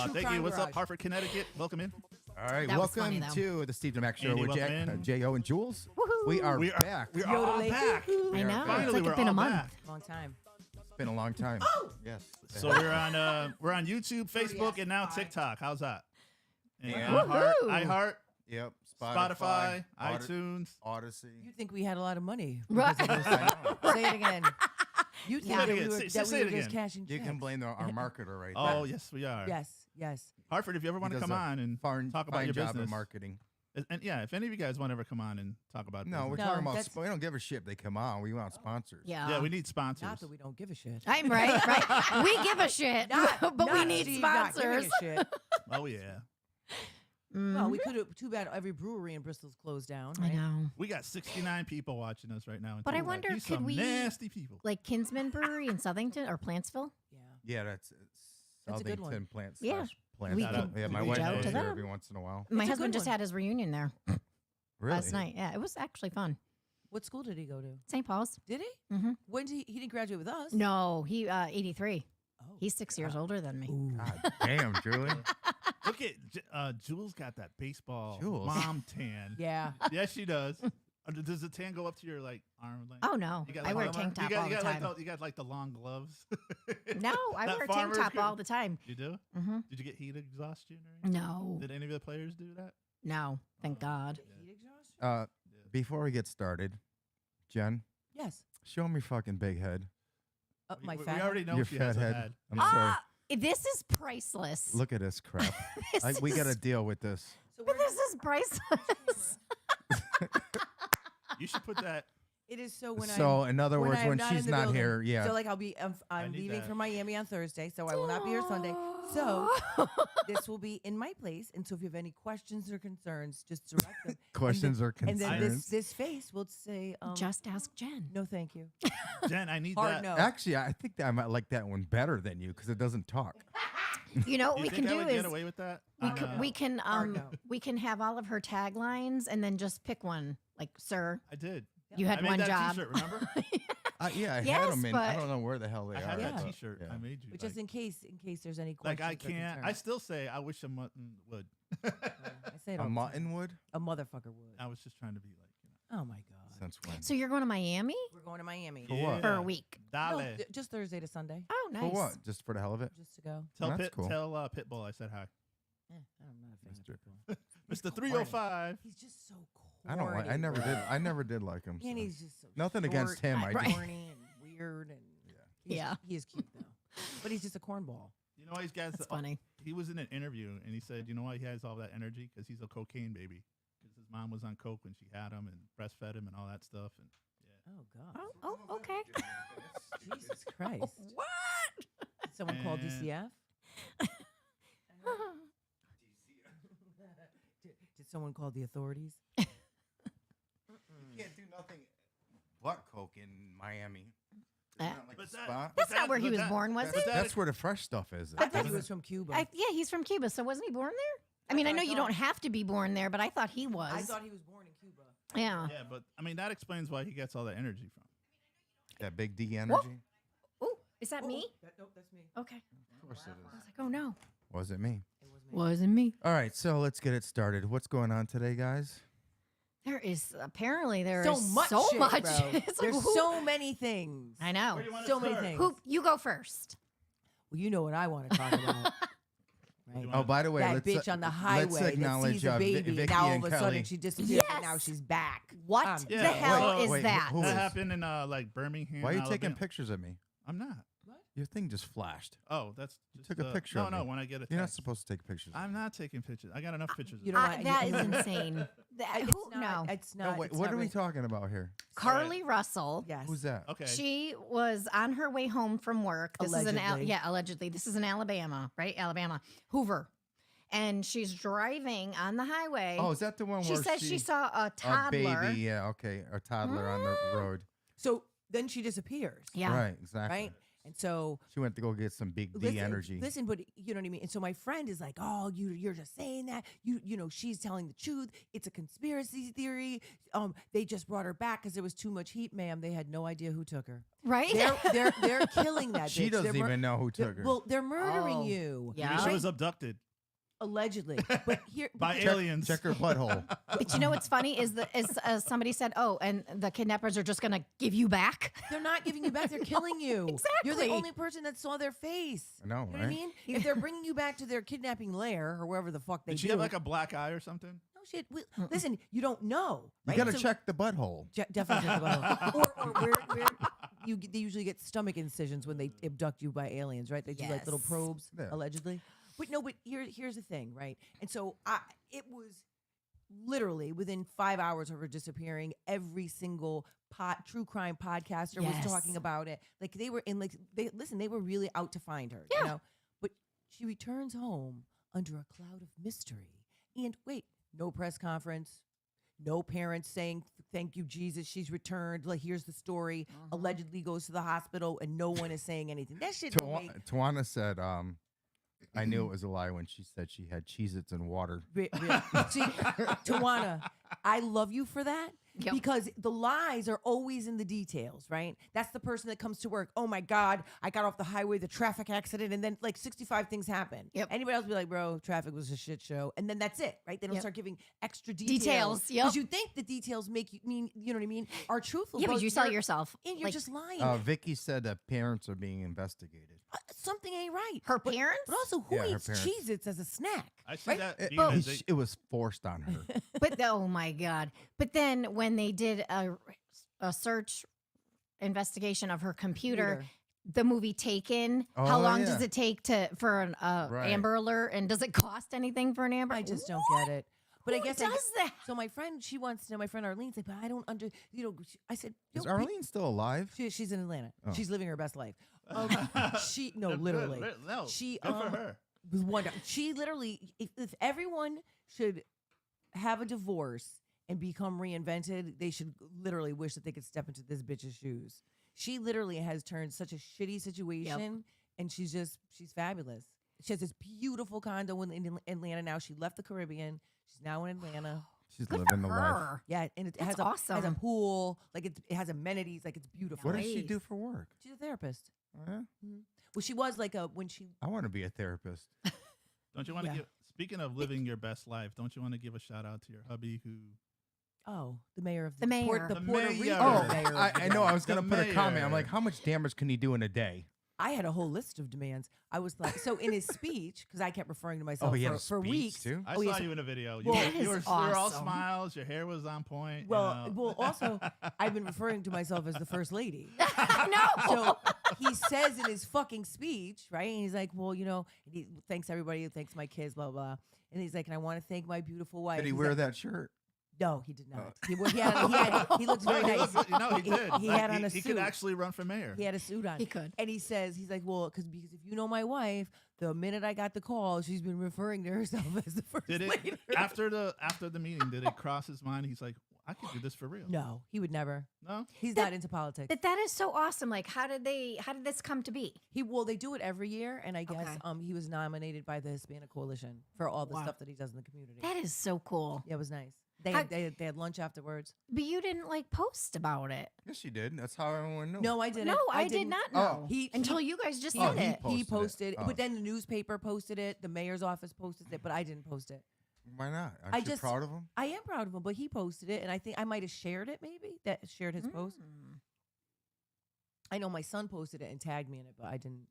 True Thank Crime you. What's up, Garage. Hartford, Connecticut? Welcome in. All right, That was funny, welcome though. to the Steve DeMac Show Andy, with welcome in. J.O. and Jules. Woohoo. We are We are back. We are all Yodeling. back. We I are know. back. Finally, It's like we're it's been all a month. back. Long time. It's been a long time. Yes. So we're on YouTube, Facebook, and now TikTok. How's that? And Yeah. iHeart, Yep. Spotify, iTunes. Odyssey. You think we had a lot of money? Right. because of I this? know. Say it again. You think Say it that again. we were, Say- that say we it were just again. cashing You checks? can blame our marketer right Oh, there. yes, we are. Yes, yes. Hartford, if you ever want He to does come a on and fine, talk about fine your job business. at marketing. And yeah, if any of you guys want to ever come on and talk about No, we're business. No, talking about. that's- We don't give a shit. If they come on. We want sponsors. Yeah. Yeah, we need sponsors. Not that we don't give a shit. I'm right. We give a shit, but we Not need Steve not giving sponsors. a shit. Oh yeah, Well, we could have. Too bad every brewery in Bristol's closed down. I Right? know. we got 69 people watching us right now. and But I people like, wonder, "These could some we- nasty people? Like Kinsman Brewery in Southington or Plantsville. Yeah. Yeah, that's That's a good one. Southington plant. Yeah. Plant. We could Yeah, my reach wife out goes to there them. every once in a while. My It's a husband good just one. had his reunion there Really? last night. Yeah, it was actually fun. What school did he go to? St. Paul's. Did he? Mm-hmm. When did he didn't graduate with us? No, he 83. Oh. He's 6 years older than me. Ooh. God damn, Julie. Look at Jules got that baseball Jules. mom tan. Yeah. Yes, she does. Does the tan go up to your like arm length? Oh no, You got, I like, wear a the- tank top you got, all you the got, time. Like, you got like the long gloves. No, I That wear a tank farmer's top good. all the time. You do? Mm-hmm. Did you get heat exhaustion? Or anything? No, Did any of the players do that? no, thank God. Heat exhaustion? Before we get started, Jen, Yes. show me fucking big head. Up We- my we fat. already know Your she fat has a head. head. I'm sorry. This is priceless. Look at this crap. This We got to is- deal with this. So But this is priceless. You should put that. it is so when So, in other when words, I'm when not she's in the not building. here, yeah. So like I'll be I'm need leaving that. for Miami on Thursday, so I will not be here Sunday. So this will be in my place, and so if you have any questions or concerns, just direct them. Questions or And then concerns? this face will say, Just ask Jen. no, thank you. Jen, I need Hard that. no. Actually, I think that I might like that one better than you because it doesn't talk. You know what You we think can I do would is get away with that? we can Hard no. we can have all of her taglines and then just pick one. Like, sir, I did. you had I made one that job. T-shirt. Remember? Yeah, I had Yes, them in. I but- don't know where the hell they I are. had that Yeah. T-shirt. Yeah. I made you. But just like, in case there's any like questions. I or can't. I concerns. still say I wish a mutton would. I say it A all the time. mutton would? A motherfucker would. I was just trying to be like, you know. Oh my god. Since when? So you're going to Miami We're going to Miami. For what? for a week? No, Dale. just Thursday to Sunday, Oh, nice. For what? Just for the hell of it? just to go. Tell That's Pit, cool. tell Pitbull I said hi. I'm not a fan Mr. of people. Mr. 305. He's just so corny. I don't like. I never did. I never did like him. And so. he's just so Nothing against short him, and I just- corny and weird and Yeah. he is cute though. But he's just a cornball. You know why he's got? That's funny. He was in an interview and he said, you know why he has all that energy? Because he's a cocaine baby. Because his mom was on coke when she had him and breastfed him and all that stuff. And Oh god. Oh, okay. Jesus Christ. What? Did someone call And- DCF? Did someone call the authorities? You can't do nothing but coke in Miami. Isn't that like But the that- spot? That's But not where he but was that- born, was but it? that- That's where the fresh stuff is. I thought he isn't was it? from Cuba. Yeah, he's from Cuba. So wasn't he born there? I mean, I know you thought- don't have to be born there, but I thought he was. I thought he was born in Cuba. Yeah. yeah, but I mean that explains why he gets all that energy from. That big D energy. Oh, is that me? Nope, that's me. Okay. Of course it I was like, oh no, Was it me? It was me. wasn't me. All right, so let's get it started. What's going on today, guys? There is apparently there So is much. so shit, much. bro. It's like, There's who- so many things. I know. Where do you wanna So many start? things. Who you go first? Well, you know what I want to talk about. Right? wanna- Oh, by the way, That let's bitch on the highway let's that acknowledge sees a baby. Vicky now all and of a Kelly. sudden she disappeared and now Yes. she's back. What Yeah, the hell well, is wait, that? who that is- happened in like Birmingham. Why are you taking Alabama. pictures of me? I'm not. Your thing just flashed. Oh, that's just, took a picture No, of no. me. When I get a You're not text. supposed to take pictures. I'm not taking pictures. I got enough pictures. You of know that. what? That is insane. That, It's who, not, no. it's No, not. wait, it's what not are we really- talking about here? Carly Russell. Yes. Who's that? Okay. She was on her way home from work. This is Allegedly. allegedly. This is in Alabama, right? Alabama, Hoover, and she's driving on the highway. Oh, is that the one she where says she saw a a toddler. baby? Yeah, okay, a toddler on the road. So then she disappears. Yeah. Right, exactly. Right? And so She went to go get some big D listen, energy. Listen, but you know what I mean. And so my friend is like, "Oh, you're just saying that. You know, she's telling the truth. It's a conspiracy theory. They just brought her back because there was too much heat, ma'am. They had no idea who took her. Right? They're killing that. She bitch. doesn't They're even know who took her. Well, they're murdering Oh. you. Yeah. Maybe she Right? was abducted Allegedly, but here by but- aliens. Check her butthole. But you know what's funny is somebody said, "Oh, and the kidnappers are just going to give you back." They're not giving you back. They're killing you. You're the exactly. only person that saw their face. I know, You know what I right? mean? If they're bringing you back to their kidnapping lair or wherever the fuck they Did she do, have like a black eye or something? no shit. Listen, you don't know. You Right? gotta So- check the butthole. Definitely check the butthole. or where they usually get stomach incisions when they abduct you by aliens, right? They do like little Yes. probes, Yeah. allegedly. But no, but here's the thing, right? And so it was literally within 5 hours of her disappearing, every single true crime podcaster was Yes. talking about it. Like they were in they were really out to find her. Yeah. You know? But she returns home under a cloud of mystery. And wait, no press conference. No parents saying, "Thank you, Jesus, she's returned." Like, here's the story. Allegedly goes to the hospital, and no one is saying anything. That shit don't make Tawana said, I knew it was a lie when she said she had Cheez-Its and water. See, Tawana, I love you for that. Yep. Because the lies are always in the details, right? That's the person that comes to work. Oh my God, I got off the highway, the traffic accident, and then like 65 things happen. Yep. Anybody else would be like, bro, traffic was a shit show. And then that's it, right? They don't Yep. start giving extra details. Details, yep. Because you think the details make you mean, you know what I mean, are truthful. Yeah, but you sell you're- yourself. And you're Like, just lying. Vicky said that parents are being investigated. Something ain't right. her But- parents? But also, who Yeah, her eats parents. Cheez-Its as a snack? I see Right? that. It, being as they- it was forced on her. But oh my God. But then when they did a search investigation of her computer, the movie Taken, how Oh, long yeah. does it take for an Right. Amber Alert? And does it cost anything for an Amber? I just don't get it. But I Who guess does that? So my friend, she wants to know. My friend Arlene's like, but I don't I said, Is "Yo, Arlene still alive? she's in Atlanta. Oh. She's living her best life. She no, Good, literally. No, She good for her. was wonderful. She literally, if everyone should have a divorce and become reinvented, they should literally wish that they could step into this bitch's shoes. She literally has turned such a shitty situation, and she's fabulous. She has this beautiful condo in Atlanta now. She left the Caribbean. She's now in Atlanta. She's Good living for the life. her. Yeah, and it That's has a awesome. pool. Like it has amenities. Like it's beautiful. What does she Nice. do for work? She's a therapist. Oh, yeah? Well, she was like when she. I want to be a therapist. Don't you want to Yeah. give? Speaking of living your best life, don't you want to give a shout out to your hubby who? Oh, the mayor of The mayor. the The Puerto mayor. Rico Oh, mayor. of I know. I was The gonna put a comment. I'm mayor. like, how much damage can he do in a day? I had a whole list of demands. I was like, so in his speech, because I kept referring to myself Oh, he had for a speech weeks. too. I Oh, saw yes. you in a video. Well, That you were is you were all awesome. smiles. Your hair was on point. Well, you know. also, I've been referring to myself as the first lady. No. So he says in his fucking speech, right? And he's like, well, and he thanks everybody, thanks my kids, blah, blah. And he's like, and I want to thank my beautiful wife. Did he He's wear like, that shirt? No, he did not. Oh. He looked No, very he nice. looked- no, he did. He Like, had on a he suit. could actually run for mayor. He had a suit on. He could. And he's like, well, because if you know my wife, the minute I got the call, she's been referring to herself as the first Did lady. it after the meeting? Did it cross his mind? He's like, I could do this for real. No, he would never. No. He's not into politics. But that is so awesome. Like, how did this come to be? They do it every year, and I guess Okay. he was nominated by the Hispanic Coalition for all the Wow. stuff that he does in the community. That is so cool. Yeah, it was nice. They How- had lunch afterwards. But you didn't like post about it. Yes, you did. That's how everyone knew. No, I didn't. No, I did didn't. not Oh. know. He- until he- you guys just He, said he it. he posted it. posted, Oh. but then the newspaper posted it. The mayor's office posted it, but I didn't post it. Why not? Aren't I you just- proud of him? I am proud of him, but he posted it, and I think I might have shared it. Maybe that shared his post. Mm. I know my son posted it and tagged me in it, but I didn't.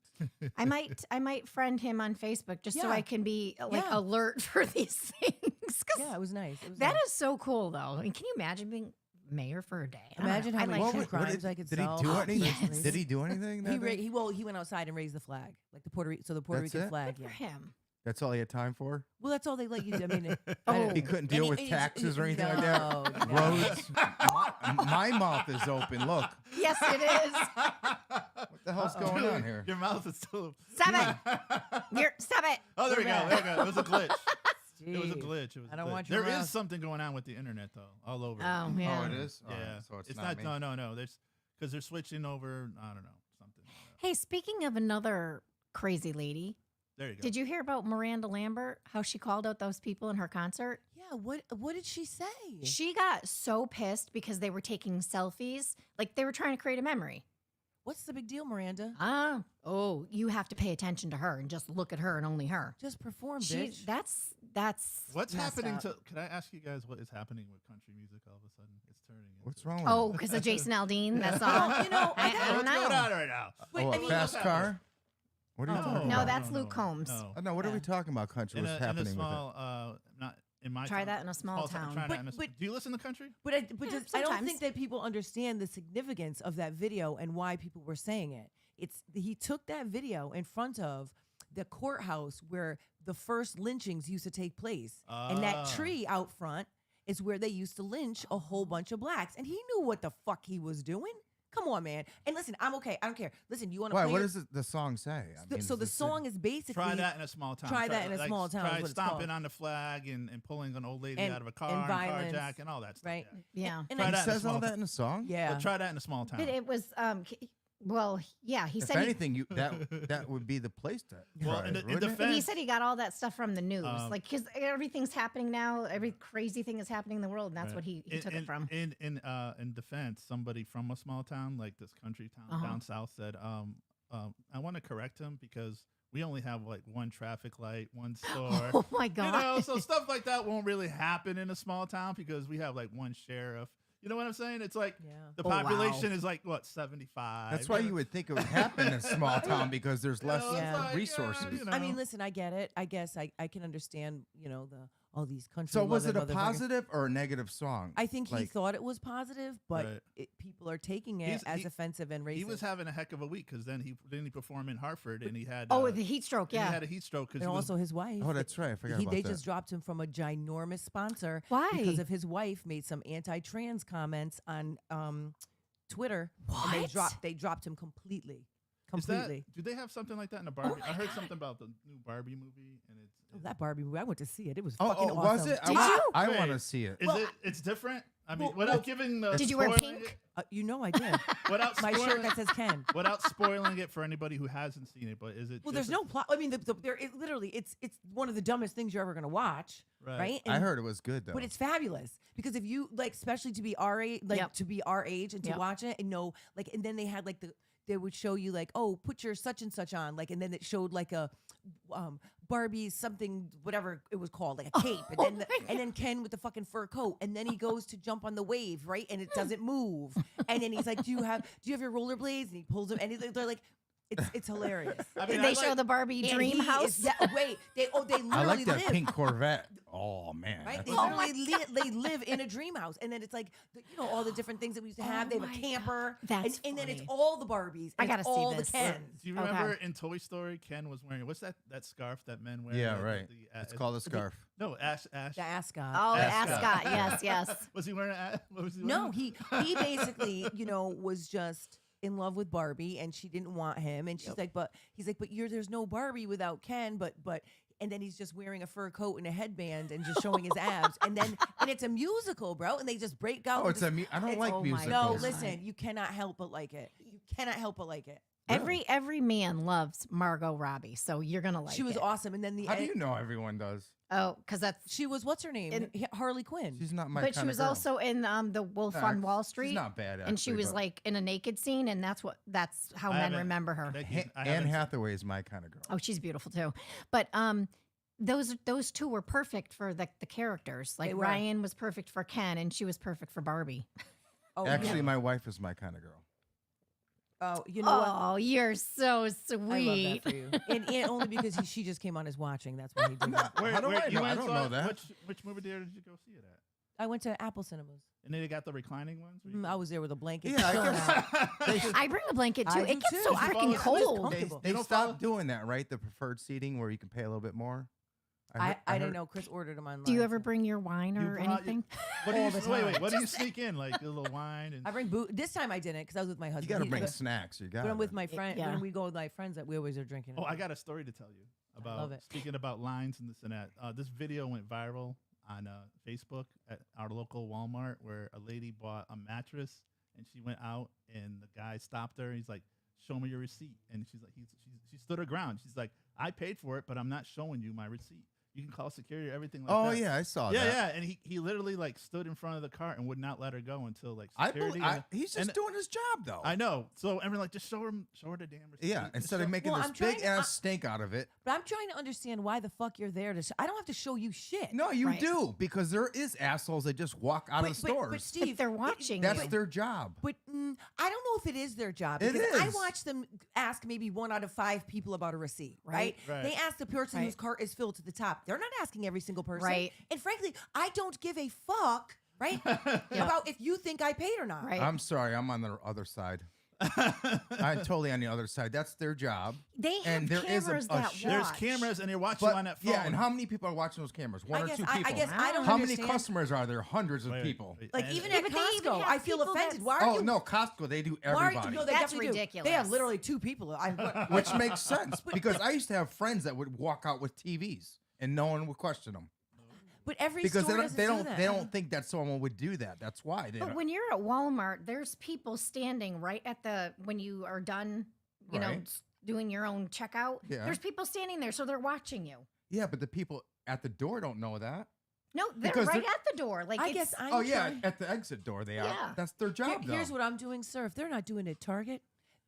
I might friend him on Facebook just so Yeah. I can be like Yeah. alert for these things. 'Cause Yeah, it was nice. It was that nice. is so cool, though. I mean, can you imagine being mayor for a day? I don't Imagine know. how I many like true it. crimes I could did solve. he do anything? Yes. Did he do anything? That day? He went outside and raised the flag, like the Puerto That's Rican it? flag. Good Yeah. for him. That's all he had time for? Well, that's all they let you do. I mean, Oh. He couldn't deal with taxes or anything like that? No. Roads? my mouth is open. Look. Yes, it is. What the hell's going on here? Your mouth is still. Stop it. Stop it. Oh, there we We're go. back. There we go. It was a glitch. It was a Jeez. glitch. It was I a don't glitch. want your There is mouth. something going on with the internet though, all over. Oh, yeah. Oh, it is? All Yeah. right, so it's it's not not. me. No. There's because they're switching over. I don't know something. Hey, speaking of another crazy lady, There you go. did you hear about Miranda Lambert? How she called out those people in her concert? Yeah, what did she say? She got so pissed because they were taking selfies, like they were trying to create a memory. What's the big deal, Miranda? Oh, you have to pay attention to her and just look at her and only her. Just perform, She, bitch. that's What's messed happening up. to? Can I ask you guys what is happening with country music? All of a sudden, it's turning. What's into- wrong with Oh, it? because of Jason Aldean, that Well, song. you know, I I got- don't What's going know. on right now? Wait, Oh, I a mean, fast what's car? What are you No. talking No, about? that's Luke Combs. No. Oh, no, what are we Yeah. talking about, country? What's in happening a with small, not in my Try town. that in a small town. try that But- in a- but- do you listen to country? But Yeah, I don't sometimes. think that people understand the significance of that video and why people were saying it. He took that video in front of the courthouse where the first lynchings used to take place, and that Ah. tree out front is where they used to lynch a whole bunch of blacks, and he knew what the fuck he was doing. Come on, man. And listen, I'm okay. I don't care. Listen, you want to Why? play What your- does the song say? I mean, so is the this song is basically Try that in a small town. Try that in a small town is Try what it's stomping called. on the flag and pulling an old lady And- out of a car and and violence, carjack and all that stuff. right? Yeah. Yeah. And Try He that in a says all small that in a song? yeah. But try that in a small town. But it was, well, yeah, he If said anything, that would be the place to Well, try in it, the- in wouldn't it? defense- he said he got all that stuff from the news, Um, like because everything's happening now, every crazy thing is happening in the world, and that's Right. what he took it from. In defense, somebody from a small town like this country town Uh-huh. down south said, I want to correct him because we only have like one traffic light, one store. Oh my You god! know, so stuff like that won't really happen in a small town because we have like one sheriff. You know what I'm saying? It's like Yeah. the Oh, wow. population is like what 75. That's why you would think it would happen in a small town because there's less know, it's Yeah. like, resources. you know. I mean, listen, I get it. I guess I can understand, all these country. So was it a loving motherfuckers. positive or a negative song? I think he Like- thought it was positive, but Right. people are taking it He's- as he- offensive and racist. He was having a heck of a week because then he performed in Hartford and he had Oh, the heat stroke, and yeah. he had a heat stroke because and also his wife. Oh, that's right. I forgot about They that. just dropped him from a ginormous sponsor Why? because of his wife made some anti-trans comments on Twitter. And What? they dropped him completely. Is that, Completely. do they have something like that in a Barbie? my I heard God. something about the new Barbie movie and it's Oh, that Barbie movie, I went to see it. It was Oh, fucking oh, awesome. was it? Did you? I Wait. want to see it. is Well, it it's different? I mean, well, without well, giving the Did you wear spoiling pink? You know I did. it- without My spoiling shirt that says Ken. without spoiling it for anybody who hasn't seen it, but is it Well, there's no plot. I mean, literally, it's one of the dumbest things you're ever gonna watch, right? I And- heard it was good though. But it's fabulous because if you like, especially to be our age, Yep. to be our age and to Yep. watch it and know, like, and then they had like they would show you like, oh, put your such and such on, like, and then it showed like a Barbie something, whatever it was called, like a cape, and then and then Ken with the fucking fur coat, and then he goes to jump on the wave, right, and it doesn't move, and then he's like, do you have your rollerblades? And he pulls them, and they're like, it's hilarious. I mean, Did they I show like- the Barbie And dream he is- house? yeah, wait, they literally I like that live. pink Corvette. Oh man, Right? that's- They Oh my literally they live in a dream house. And then it's like, all the different things that we used to have. Oh they have a my camper. God. That's and then it's funny. all the Barbies. I and gotta it's see all this. the Kens. Do you Okay. remember in Toy Story, Ken was wearing what's that scarf that men wear? Yeah, The- right. the- It's called a scarf. No, Ash. The ascot. Oh, the Ascot. ascot. Yes, yes. Was he wearing what was he No, wearing? he basically, was just in love with Barbie and she didn't want him. And she's like, but he's like, but there's no Barbie without Ken, but and then he's just wearing a fur coat and a headband and just showing his abs. And it's a musical, bro. And they just break out. Oh, with it's this- I don't it's- like oh my musicals. No, God. listen, you cannot help but like it. You cannot help but like it. Every man loves Margot Robbie, so you're gonna like She was it. awesome. And then How do you know everyone does? Oh, because that's. she was, what's her name? And- Harley Quinn. She's not my. But she kinda was girl. also in the Wolf Nah, on Wall Street, She's not bad, and she actually, was but like in a naked scene, and that's how I men haven't- remember her. Becky, I Anne haven't- Hathaway is my kind of girl. Oh, she's beautiful too. But those two were perfect for the characters. Like They were. Ryan was perfect for Ken, and she was perfect for Barbie. oh, Actually, yeah. my wife is my kind of girl. Oh, you know what? Oh, you're so I sweet. love that for you. And only because she just came on as watching. That's why he did that. How do I you know? I went don't saw know it? that. Which movie theater did you go see it at? I went to Apple Cinemas. And then they got the reclining ones. where you I was there with a blanket. Yeah, I chilling guess- out. I bring a blanket too. I It do gets too. so Did you freaking fall asleep? cold. Come- They, comfortable. they You don't stopped follow- doing that, right? The preferred seating where you can pay a little bit more. I heard- didn't know Chris ordered them online. Do you ever so- bring your wine You or brought- anything? What do you All the wait? time. What do you sneak in? Like a little wine and I bring boot. This time I didn't because I was with my husband. You got to He- bring but- snacks. You got. When I'm with my friend, yeah. when we go with my friends, that we always are drinking. Oh, I got a story to tell you about love it. speaking about lines and this and that. This video went viral on Facebook at our local Walmart where a lady bought a mattress and she went out and the guy stopped her. He's like, show me your receipt. And she's like, she stood her ground. She's like, I paid for it, but I'm not showing you my receipt. You can call security or everything like that. Oh yeah, I saw that. Yeah. And he literally like stood in front of the car and would not let her go until like I security. believe, he's just doing his job though. I know. So everyone like, just show her the damn receipt. Yeah, Just instead show- of making Well, this I'm trying big to- ass stink out of it. But I'm trying to understand why the fuck you're there to. I don't have to show you shit. No, you Right. do, because there is assholes that just walk out of the stores. But Steve, If they're watching That's you. their job. But I don't know if it is their job. It Because I is. watch them ask maybe 1 out of 5 people about a receipt, right? Right. They ask the person Right. whose cart is filled to the top. They're not asking every single person. Right. And frankly, I don't give a fuck, right? About if you think I paid or not. Right. I'm sorry, I'm on the other side. I'm totally on the other side. That's their job. They have And there is cameras a that sh- There's watch. cameras and they're watching But on that phone. yeah, and how many people are watching those cameras? One I or guess, two I people. guess I don't How many understand. customers are there? Hundreds of Wait, people. wait, Like and- even Yeah, at but they even Costco, have I feel people offended. that's- Why are Oh you? no, Costco, they do Why are you? everybody. No, they That's definitely do. They have ridiculous. literally 2 people. Which makes sense because I used to have friends that would walk out with TVs and no one would question them But every because store they doesn't do that. don't think that someone would do that. That's why they But don't. when you're at Walmart, there's people standing right at the when you are done, you know, Right. doing your own checkout. Yeah. There's people standing there, so they're watching you. Yeah, but the people at the door don't know that. No, they're Because right they're- at the door. Like I it's- guess I'm Oh yeah, trying- at the exit door they are. Yeah. That's their job. Here's though. what I'm doing, sir. If they're not doing it at Target,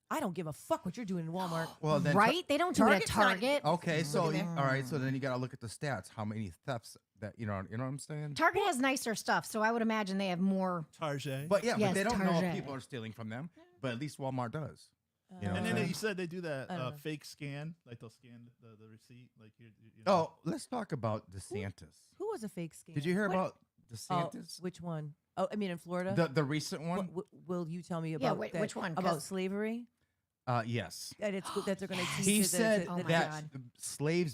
I don't give a fuck what you're doing in Walmart. Well then, right. They don't do it at Target's not- Target. Okay, so Look at all right, so then you got to look at the stats. How many thefts that you know what I'm saying? Target has nicer stuff, so I would imagine they have more. Target. But yeah, Yes, but they don't know if Target. people are stealing from them. But at least Walmart does. You know and what then I'm you said they do that I don't know. fake scan, like they'll scan the receipt, like you know. Oh, let's talk about DeSantis. Who was a fake scam? Did you hear What? about Oh, DeSantis? which one? Oh, I mean in Florida. The recent one? Will you tell me Yeah, about whi- that- which one? about 'Cause- slavery? Yes. That it's that they're going to teach. He it said Oh my that God. slaves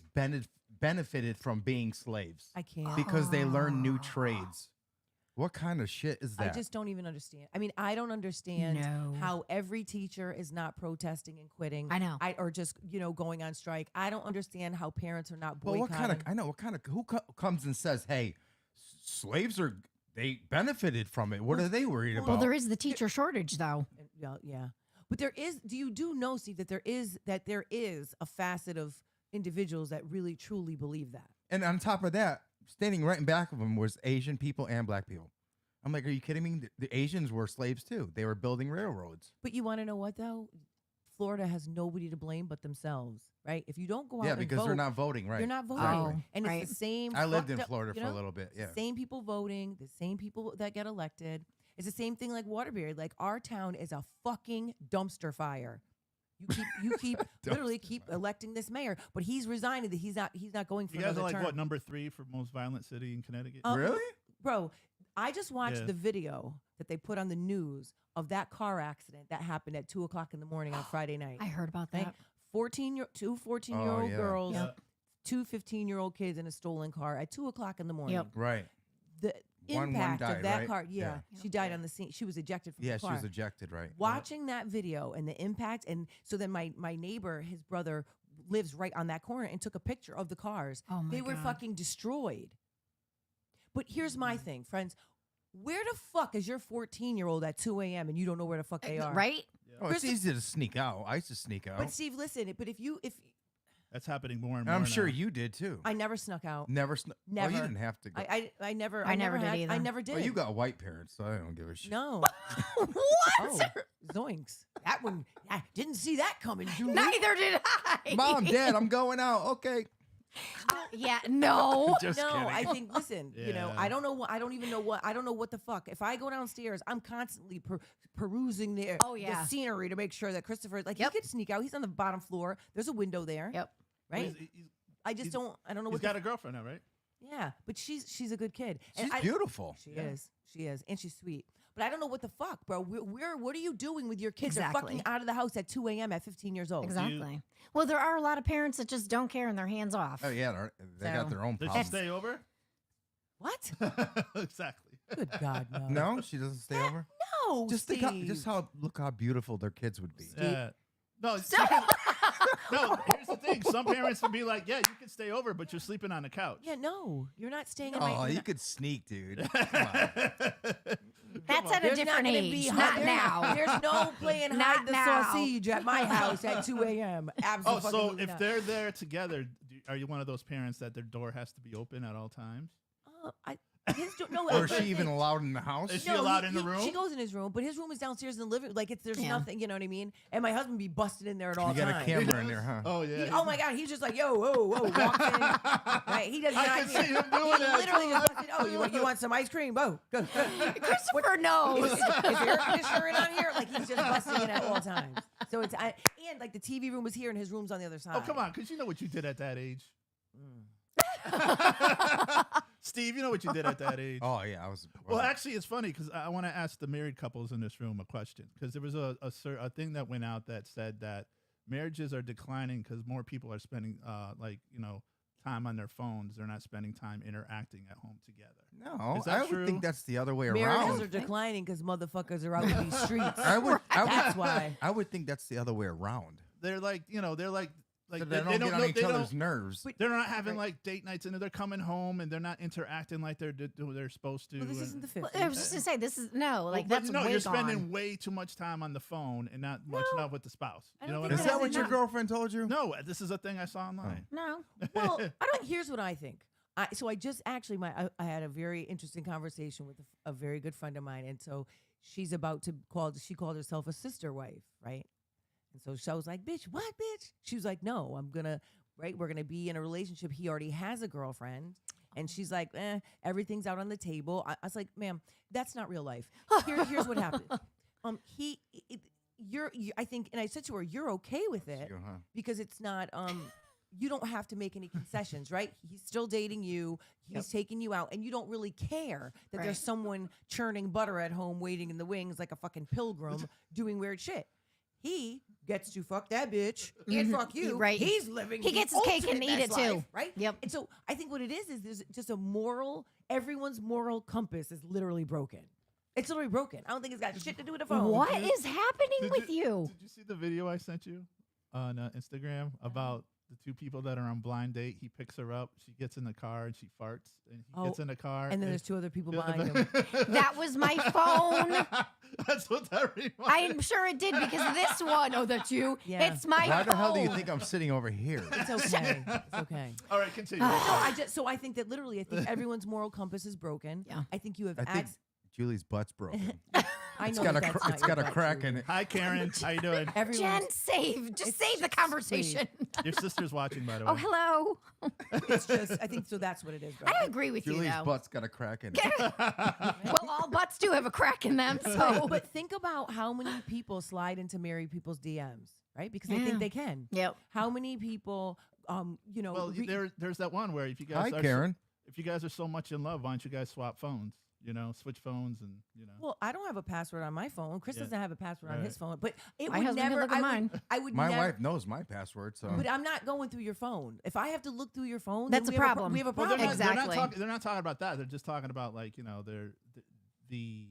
benefited from being slaves I can't. because they learned new Ah. trades. What kind of shit is I that? just don't even understand. I mean, I don't understand No. how every teacher is not protesting and quitting. I know. or just going on strike. I don't understand how parents are not But boycotting. what kind of? I know what kind of. Who comes and says, "Hey, slaves they benefited from it"? What are they worried well, about? Well, there is the teacher shortage, though. Yeah. But there is. Do you know, Steve, that there is a facet of individuals that really truly believe that. And on top of that, standing right in back of them was Asian people and black people. I'm like, are you kidding me? The Asians were slaves too. They were building railroads. But you want to know what though? Florida has nobody to blame but themselves, right? If you don't go out Yeah, and because vote, they're not voting, right? You're not voting, Exactly. and right. it's the same. I lived in fucked up- Florida you for a know? little bit. Yeah. Same people voting, the same people that get elected. It's the same thing like Waterbury. Like our town is a fucking dumpster fire. You keep literally keep electing this mayor, but he's resigning. That he's not going for You guys another are like term. what, number 3 for most violent city in Connecticut? Really? Bro, I just watched Yeah. the video that they put on the news of that car accident that happened at 2:00 in the morning on Friday night. I heard about Right? that. 2 14-year-old yeah. girls, Yeah. 2 15-year-old kids in a stolen car at 2:00 in the morning. Yep. Right. The One impact died, of that right? car, Yeah. she died on the scene. She was ejected from Yeah, the she car. was ejected, right? Watching that video and the impact, and so then my neighbor, his brother, lives right on that corner and took a picture of the cars. Oh my They were God. fucking destroyed. But here's my thing, friends. Where the fuck is your 14-year-old at 2 a.m. and you don't know where the fuck they are? Right? Oh, it's First of- easy to sneak out. I used to sneak out. But Steve, listen. But if That's happening more and And more. I'm sure now. you did too. I never snuck out. Never. Well, you Never. didn't have to go. I never. I never did had, I either. never did. Well, you got white parents, so I don't give a shit. no. What? Oh, zoinks! That one. I didn't see that coming, Julie. Neither did I. Mom, Dad, I'm going out. Okay. Yeah, no. Just no, kidding. I think. Listen, Yeah. I don't know. I don't even know what. I don't know what the fuck. If I go downstairs, I'm constantly perusing the Oh, yeah. the scenery to make sure that Christopher, like, Yep. he could sneak out. He's on the bottom floor. There's a window there. Yep. Right. I just he's- don't. I don't know He's what. got a girlfriend now, right? Yeah, but she's a good kid. She's I, beautiful. She Yeah. is. She is, and she's sweet. But I don't know what the fuck, bro. What are you doing with your kids? They're Exactly. fucking out of the house at 2 a.m. at 15 years old. Exactly. Well, there are a lot of parents that just don't care and their hands off. Oh yeah, they got So- their own Did she problems. stay over? What? Exactly. Good God, no. No, she doesn't stay over. No, Just Steve. look how beautiful their kids would be. Yeah. No, no. Here's the thing. Some parents would be like, "Yeah, you can stay over, but you're sleeping on the couch." Yeah, no, you're not staying in Oh, my. you could sneak, dude. Come on. That's at a There's different not gonna age, be not hide- now. There's no playing Not hide the now. sausage at my house at 2 a.m. Oh, Absolutely. so if not. they're there together, are you one of those parents that their door has to be open at all times? No, Or is but she even the- allowed in the house? Is she allowed in the She room? goes in his room, but his room is downstairs in the living room. Like there's Yeah. nothing, you know what I mean? And my husband be busted in there at all You got times. a camera in there, huh? Oh yeah. Oh my God, he's just like, yo, whoa, whoa, walks in. Right? He does I not can see care. him doing He that, literally too. just busted, oh, you want some ice cream? Whoa. Go. Christopher knows. Is the air conditioner in on here? Like he's just busting in at all times. So it's and like the TV room was here and his room's on the other side. Oh come on, because you know what you did at that age. Steve, you know what you did at that age. Oh yeah, I was. Well, actually, it's funny because I want to ask the married couples in this room a question because there was a thing that went out that said that marriages are declining because more people are spending time on their phones. They're not spending time interacting at home together. no, Is that I would true? think that's the other way Marriages around. are declining because motherfuckers are out in these streets. I would. That's why. I would think that's the other way around. They're like So they don't get on each other's nerves. They're not having like date nights and they're coming home and they're not interacting like they're supposed to. Well, this and- isn't the Well, 50s. I was just gonna say this is no, like Well, that's no, way you're gone. spending way too much time on the phone and not much enough with the spouse. I You know don't what think Is I that mean? what your No. girlfriend told you? No, this is a thing I saw online. No, Well, here's what I think. I just actually I had a very interesting conversation with a very good friend of mine, and so she's about to she called herself a sister wife, right? And so I was like, bitch, what, bitch? She was like, no, we're gonna be in a relationship. He already has a girlfriend. And she's like, everything's out on the table. I was like, ma'am, that's not real life. Here's what happened. I think, and I said to her, you're okay with it You, huh? because it's not, you don't have to make any concessions, right? He's still dating you. He's taking you out, and you don't really care that Right. there's someone churning butter at home, waiting in the wings like a fucking pilgrim, doing weird shit. He gets to fuck that bitch and fuck you. Right. He's living. He the gets his cake and ultimate eat it best too. life, right? Yep. And so I think what it is there's just a moral. Everyone's moral compass is literally broken. It's literally broken. I don't think it's got shit to do with the phone. what Did is happening Did with you? Did you see the video I sent you on Instagram about the two people that are on blind date? He picks her up. She gets in the car and she farts. And he gets in the car. And then there's two other people behind him. That was my phone. That's what that reminded. I'm sure it did because this one, oh, that's you. Yeah. It's my Why phone. the hell do you think I'm sitting over here? It's okay. It's okay. All right, continue. No, I think that literally, I think everyone's moral compass is broken. Yeah. I think you have I think Julie's butt's broken. I It's know got a that's cr- not it's your got a butt, crack Julie. in it. Hi, Karen. How you doing? Everyone's Jen, just save the conversation. Your sister's watching, by the way. Oh, hello. it's just I think so that's what it is. Bro. I agree with you Julie's though. butt's got a crack in it. Well, all butts do have a crack in them. So, But think about how many people slide into married people's DMs, right? Because they Yeah. think they can. yep. How many people Well, there's that one where if you guys Hi, are Karen. if you guys are so much in love, why don't you guys swap phones? Switch phones and Well, I don't have a password on my phone. Chris Yeah. doesn't have a password on Right. his phone. But it My would husband can never. look at mine. I would My never. wife knows my password, so But I'm not going through your phone. If I have to look through your phone, That's then a we have problem. we have a Well, problem. Exactly. They're not talking about that. They're just talking about the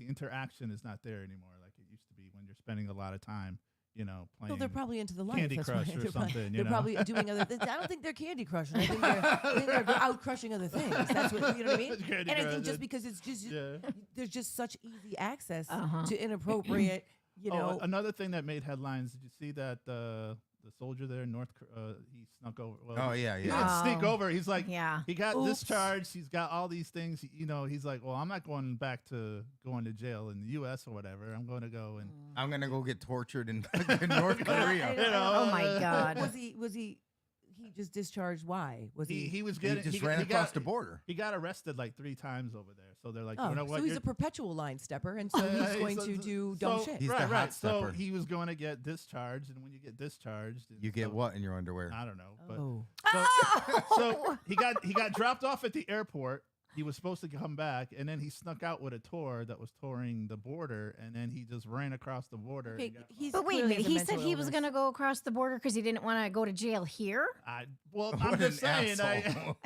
interaction is not there anymore like it used to be when you're spending a lot of time playing. Well, they're probably into the life. Candy That's Crush why or they're probably- something, They're probably doing other things. I don't think they're candy crushing. I think they're out crushing other things. That's what you know what I mean. Candy And I think Crush, just because it's just yeah. there's just such easy access Uh-huh. to inappropriate. Another thing that made headlines. Did you see that the soldier there in he snuck over? Well, Oh, yeah, He yeah. didn't sneak Oh. over. He's like, Yeah. he got Oops. discharged. He's got all these things. He's like, well, I'm not going back to going to jail in the U.S. or whatever. I'm going to go and I'm gonna go get tortured in North Korea. Oh my God. Was he just discharged? Why was he? he was He getting just ran across the border. He got arrested like 3 times over there. So they're like, Oh, you know what? so he's You're- a perpetual line stepper, and so Yeah, he's going to do dumb shit. He's the right, hot right. So stepper. he was going to get discharged, and when you get discharged, and You get so- what in your underwear? I don't know, but Oh. so he got dropped off at the airport. He was supposed to come back, and then he snuck out with a tour that was touring the border, and then he just ran across the border. Okay, and got he's But wait a clearly minute. has He mental said he was illness. going to go across the border because he didn't want to go to jail here. well, What I'm an just saying. asshole.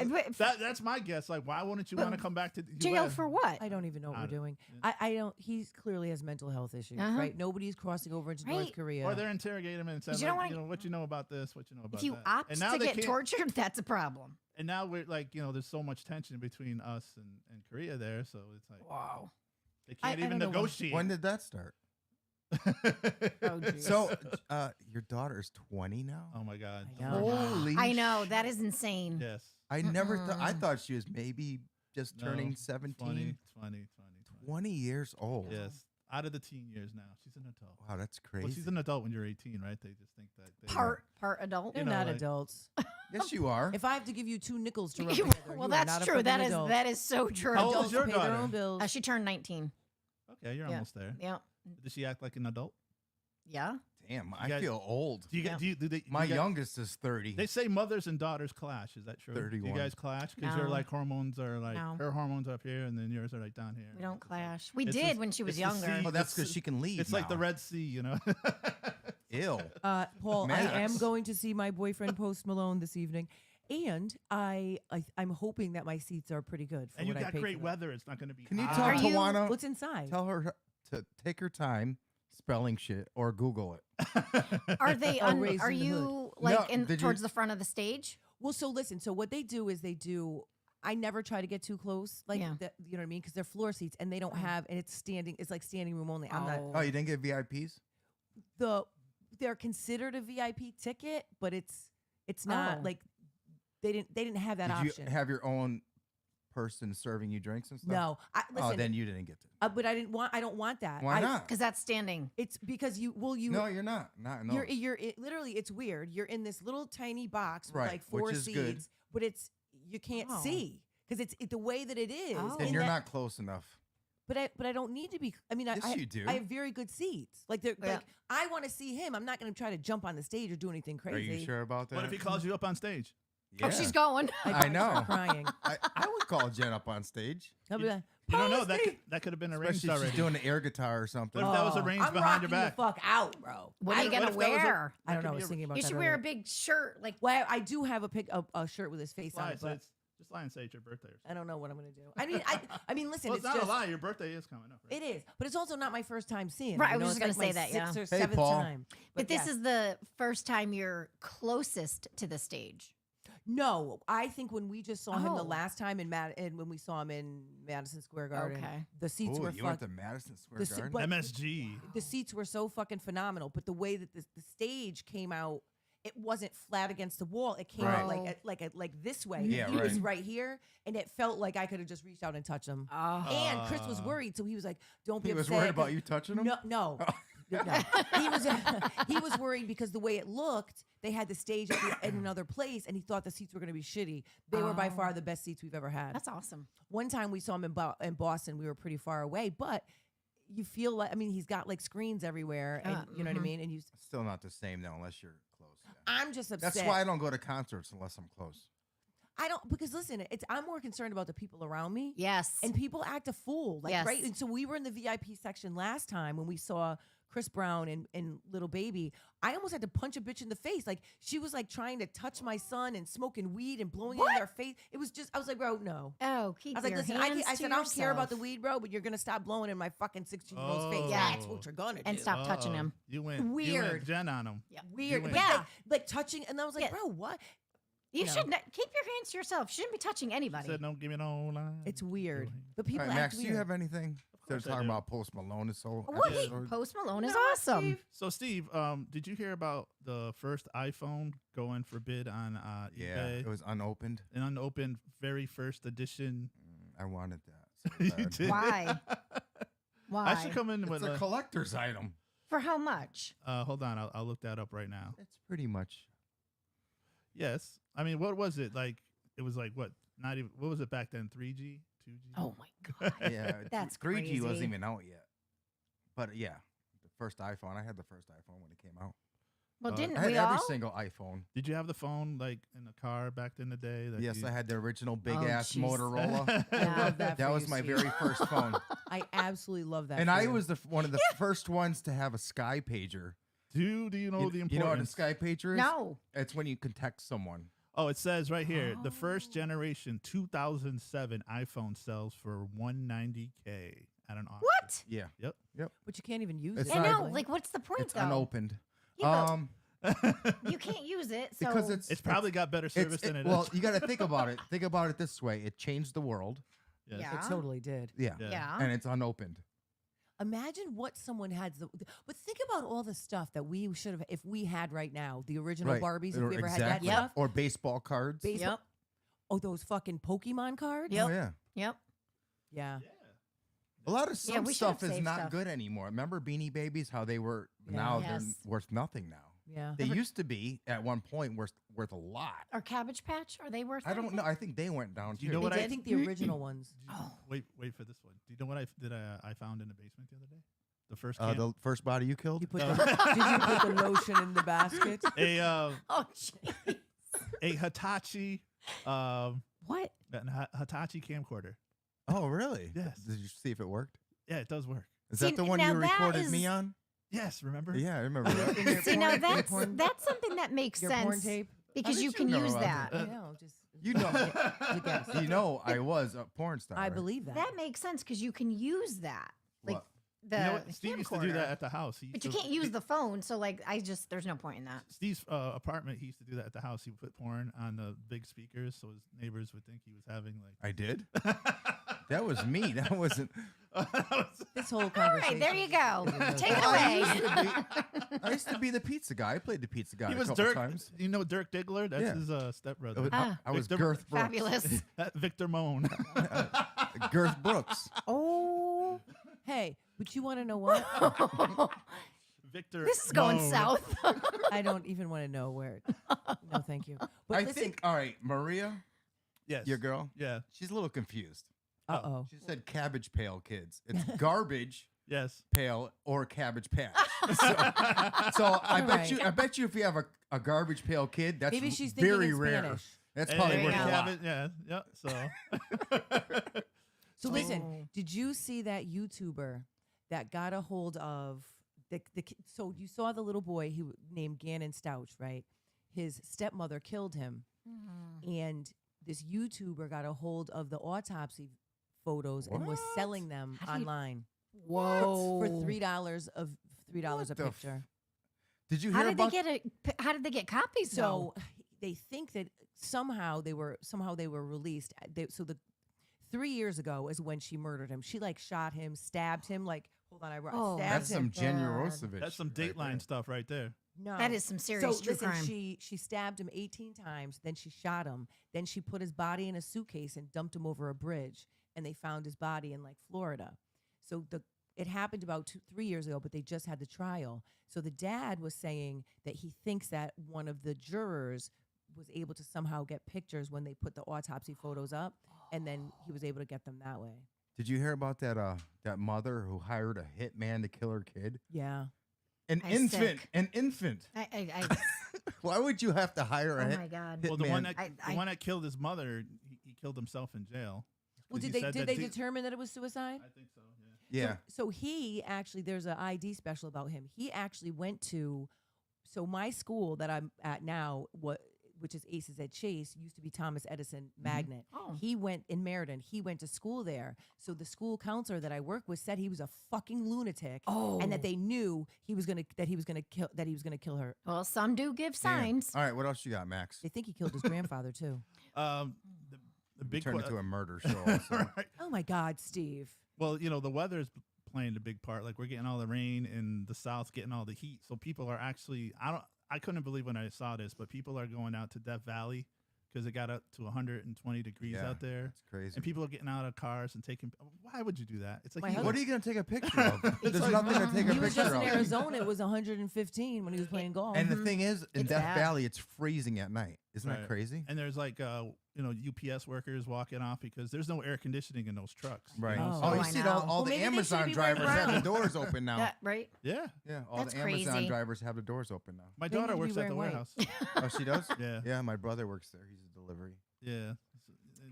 That's my guess. Like, why wouldn't you want to come back to the Jail US? for what? I don't even know what I we're don't- doing. yeah. I don't. He's clearly has mental health issues, Uh-huh. right? Nobody's crossing over into North Right. Korea. Or they're interrogating him and saying, you don't like, wanna- what you know about this, what you know about If you that. opt and now to they get can't- tortured, that's a problem. And now we're like, there's so much tension between us and Korea there. So it's like, Wow. They can't I even don't know when- negotiate. When did that start? Oh, geez. So, your daughter's 20 now. oh my God. I know. Holy! I know that is insane. Yes. I never thought. I Mm-mm. thought she was maybe just No, turning 20, 17. 20. 20 years old. Yes. Out of the teen years now. She's an adult. Wow, that's crazy. Well, she's an adult when you're 18, right? They just think that. They Part adult. They're You know, not like- adults. Yes, you are. If I have to give you 2 nickels to rub together, well, you are that's not a true. fucking That is adult. that is so true. How old is Adults your pay their daughter? own bills. She turned 19. Okay, you're Yeah. almost there. Yeah. Does she act like an adult? Yeah. Damn, I guys- feel old. Do you Yeah. get? Do they? My do you guys- youngest is 30. They say mothers and daughters clash. Is that true? Do 31. you guys clash because your No. like hormones are like No. her hormones are up here and then yours are like down here. We don't It's like- clash. We It's did just- when she was it's the younger. seed. oh, that's it's- because she can leave. It's like the now. Red Sea, you know. Ew. Paul, I am Max. going to see my boyfriend Post Malone this evening, and I'm hoping that my seats are pretty good for and you what I got paid great for them. weather. It's not going to be. Can you hot. tell Are you- Tawana? What's inside? Tell her to take her time spelling shit or Google it. Are they? Oh, raised Are in the hood. you like No, in did you- towards the front of the stage? Well, so listen. So what they do is I never try to get too close, like Yeah. you know what I mean, because they're floor seats and they don't have, and it's standing. It's like standing room only. I'm not Oh, you didn't get VIPs? they're considered a VIP ticket, but it's not Oh. like they didn't have that Did option. you have your own person serving you drinks and stuff? No, listen, Oh, then you didn't get to. but I don't want that. Why not? Because that's standing. It's because you No, you're not. Not no. literally it's weird. You're in this little tiny box with Right, like 4 which is good. seats, but you can't Oh. see because it's the way that it is. Oh. then and you're that- not close enough. But I don't need to be. I mean, Yes, I you do. I have very good seats. Like they're Yeah. like I want to see him. I'm not going to try to jump on the stage or do anything Are crazy. you sure about that? What if he calls you up on stage? Yeah. Oh, she's going. I I'd know. start crying. I would call Jen up on stage. I'll be like, You don't know "Post that me." that could have been arranged Especially if already. she's doing the air guitar or something. What if that was Oh, arranged I'm behind your rocking back? the fuck out, bro. What are you What gonna if that was a- wear? I don't That know. I could was be thinking about You that should wear a earlier. big shirt. Like Well, I do have a shirt with his face on Lie, it, so but it's- just lie and say it's your birthday. Or something. I don't know what I'm gonna do. I mean, listen, Well, it's it's not just a lie. Your birthday is coming up. Right? it is, but it's also not my first time seeing. Right, it, I you was know? just It's gonna like say my that, sixth yeah. or Hey, seventh Paul. time. but this yes. is the first time you're closest to the stage. No, I think when we just saw him the Oh. last time and when we saw him in Madison Square Garden, Okay. the seats Ooh, were you went to fucking. Madison Square The se- Garden? but- MSG. The seats were so fucking phenomenal, but the way that the stage came out, it wasn't flat against the wall. It came out Right. like this way. Yeah, he was right. right here, and it felt like I could have just reached out and touched him. Oh. And Chris was worried, so he was like, "Don't be He was upset." worried about 'cause- you touching him? No, no. No. He was worried because the way it looked, they had the stage in another place, and he thought the seats were going to be shitty. They were by Oh. far the best seats we've ever had. That's awesome. One time we saw him in Boston, we were pretty far away, but you feel like he's got like screens everywhere, and you know what I mhm. mean. And Still not the same though, unless you're close. Yeah. I'm just upset. That's why I don't go to concerts unless I'm close. I don't because listen, I'm more concerned about the people around me. Yes. And people act a fool, like Yes. right. And so we were in the VIP section last time when we saw Chris Brown and Little Baby. I almost had to punch a bitch in the face. Like she was like trying to touch my son and smoking weed and blowing it in their face. It was just I was like, bro, no. oh, keep I was like, your listen, hands I to said I don't care about the yourself. weed, bro, but you're gonna stop blowing in my fucking 16-year-old's face. Oh. That's what you're gonna And do. stop touching him. You went You Weird. went Jen on him. Yeah. Weird. went- But, Yeah. like touching, and I was like, Yeah. bro, what? You No. should not, keep your hands to yourself. You shouldn't be touching anybody. Said don't give me no line. It's weird. But All people right, act Max, do weird. you have anything? They're course I talking do. about Post Malone is so. What? episode. Post Malone is No, awesome. Steve. So Steve, did you hear about the first iPhone going for bid on Yeah, eBay? it was unopened. An unopened, very first edition. I wanted that. So You bad. did. Why? Why? I should come in It's with a collector's item. For how much? hold on, I'll look that up right now. It's pretty much. Yes, I mean, what was it like? It was like what? Not even. What was it back then? 3G, 2G. Oh my God. Yeah, That's 3G wasn't crazy. even out yet. But yeah, the first iPhone. I had the first iPhone when it came out. Well, Uh, didn't I had we every all? single iPhone. Did you have the phone like in the car back in the day? That Yes, you- I had the original big Oh, ass jeez. Motorola. I love that. That for was you, my Steve. very first phone. I absolutely love that. And for I you. was one of the first ones to have a Sky Pager. Do you know the importance? You know what a Sky Pager is? No. It's when you can text someone. Oh, it says right here, the first Oh. generation 2007 iPhone sells for $190K at an auction. What? Yeah. But you can't even use It's it. I not- know. Like, what's the point It's though? unopened. Yeah, but Um, you can't use it. So because it's Probably got better service than it is. well, you got to think about it. Think about it this way: it changed the world. Yes. Yeah. It totally did. Yeah. Yeah. yeah. And it's unopened. Imagine what someone had. But think about all the stuff that we should have, if we had right now, the original Right. Barbies, if Or we ever had that exactly. stuff. Or baseball cards. Baseball- Oh, those fucking Pokemon cards? Yep. Oh yeah. Yep. Yeah. A lot of Yeah, some we should stuff have is saved not stuff. good anymore. Remember Beanie Babies? How they were Yeah. now Yes. they're worth nothing now. Yeah. They used to be at one point worth a lot. Or Cabbage Patch? Are they worth? I don't know. anything? I think they went down Do too. you know They what did? I I think the original ones. Oh. Wait for this one. Do you know what I found in the basement the other day? The first The first body you killed? You put No. the, did you put the lotion in the basket? a Oh, jeez. a Hitachi What? Hitachi camcorder. Oh, really? Yes. Did you see if it worked? Yeah, it does work. Is See, that the one now you that recorded me is- on? Yes, remember? Yeah, I remember In that. your See, porn- now your that's porn- that's something that makes your porn sense tape. because did you you can know use about that. I know, just You know, it's a guess. you know, I was a porn star. I right? believe that. That makes sense because you can use that, like What? the You know what? Steve used to do camcorder. that at the house. He But used you to- can't use the phone, so like there's no point in that. Steve's apartment. He used to do that at the house. He would put porn on the big speakers, so his neighbors would think he was having I did. That was me. That wasn't. This whole All conversation. right, there you go. Take it Well, I away. I used to be the pizza guy. I played the pizza guy He a was couple Dirk. times. You know Dirk Diggler? That's Yeah. his stepbrother. I was Victor- Girth Brooks. Fabulous. Victor Moan. Girth Brooks. Oh, Hey, but you want to know what? Victor. this is going Moan. south. I don't even want to know where. No, thank you. But I listen, think. All right, Maria, Yes. your girl. Yeah. She's a little confused. Uh-oh. She said Cabbage Pail Kids. It's garbage Yes. pail or Cabbage Patch. So I bet Right. you. I bet you if you have a Garbage Pail kid, that's Maybe she's thinking very in rare. Spanish. That's And probably There worth you a go. lot. Yeah. Yeah. So. So Oh. listen, did you see that YouTuber that got a hold of so you saw the little boy named Gannon Stouch, right? His stepmother killed him, and this YouTuber got a hold of the autopsy photos and was What? selling them How do you- online Whoa. for $3 a What the f- picture. Did you How hear did they about? get How did they get copies? So they think that somehow they were released. So the 3 years ago is when she murdered him. She like shot him, stabbed him. Like, hold on, I wrote Oh, stabbed That's some him. Jenny God. Rosevich. That's some right Dateline there. stuff right there. No, that is some serious so true listen, crime. she stabbed him 18 times. Then she shot him. Then she put his body in a suitcase and dumped him over a bridge. And they found his body in like Florida. So it happened about 3 years ago, but they just had the trial. So the dad was saying that he thinks that one of the jurors was able to somehow get pictures when they put the autopsy photos up, and then he was able to get them that way. Did you hear about that mother who hired a hitman to kill her kid? Yeah. An I'm infant. sick. An infant. I Why would you have to hire a oh hit? my God. Well, the Hitman. one that I- the one that killed his mother, he killed himself in jail. Well, 'Cause he did said they that determine that it was suicide? I think so. Yeah. Yeah. So he actually, there's an ID special about him. He actually went to, so my school that I'm at now, which is Aces at Chase, used to be Thomas Edison Magnet. Oh. He went in Meriden. He went to school there. So the school counselor that I work with said he was a fucking lunatic, and that they knew he was gonna kill her. Well, some do give signs. All right. What else you got, Max? They think he killed his grandfather too. The big Turned que- into a murder show. Also. Right. Oh my God, Steve. Well, the weather's playing a big part. Like we're getting all the rain and the South's getting all the heat. So people are actually I couldn't believe when I saw this, but people are going out to Death Valley because it got up to 120 degrees Yeah, out there. That's crazy. And people are getting out of cars and taking. Why would you do that? It's like My you- What are you going to take a picture of? There's like- nothing to take a He was just picture in of. Arizona. It was 115 when he was playing golf. And the thing is, in It's Death bad. Valley, it's freezing at night. Isn't Right. that crazy? And there's like UPS workers walking off because there's no air conditioning in those trucks. Right. Oh. Oh, Oh, you I see know. all Well, the maybe they should Amazon be wearing drivers have the brown. doors open now. That, right? Yeah. Yeah, all That's the Amazon crazy. drivers have the doors open now. My They daughter need to be works at the wearing warehouse. Oh, she does? Yeah. Yeah, my brother works there. He's a delivery. Yeah.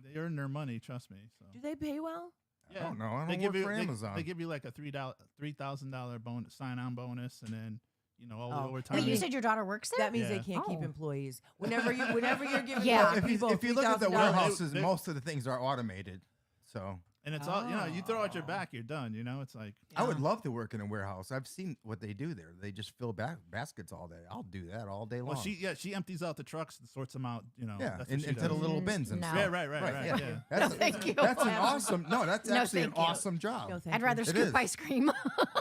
They earn their money, trust me. So. Do they pay well? I don't know. I They don't give work you for they, Amazon. they give you like a $3,000 bonus, sign-on bonus, and then all the Oh. overtime. Wait, you mean- said your daughter works there? That means they Yeah. can't keep Oh. employees. Whenever you're giving Yeah. Well, if people you look at the $3,000, warehouses, They- most of the things are automated. So And it's all, you throw out your Oh. back, you're done. It's like, I would Yeah. love to work in a warehouse. I've seen what they do there. They just fill baskets all day. I'll do that all day long. well, she empties out the trucks and sorts them out. yeah, that's what she into does. the little bins and No. stuff. Yeah, right, yeah. yeah. That's, thank you. That's an awesome. No, that's No, actually an thank you. awesome job. No, thank I'd you. rather It scoop is. ice cream.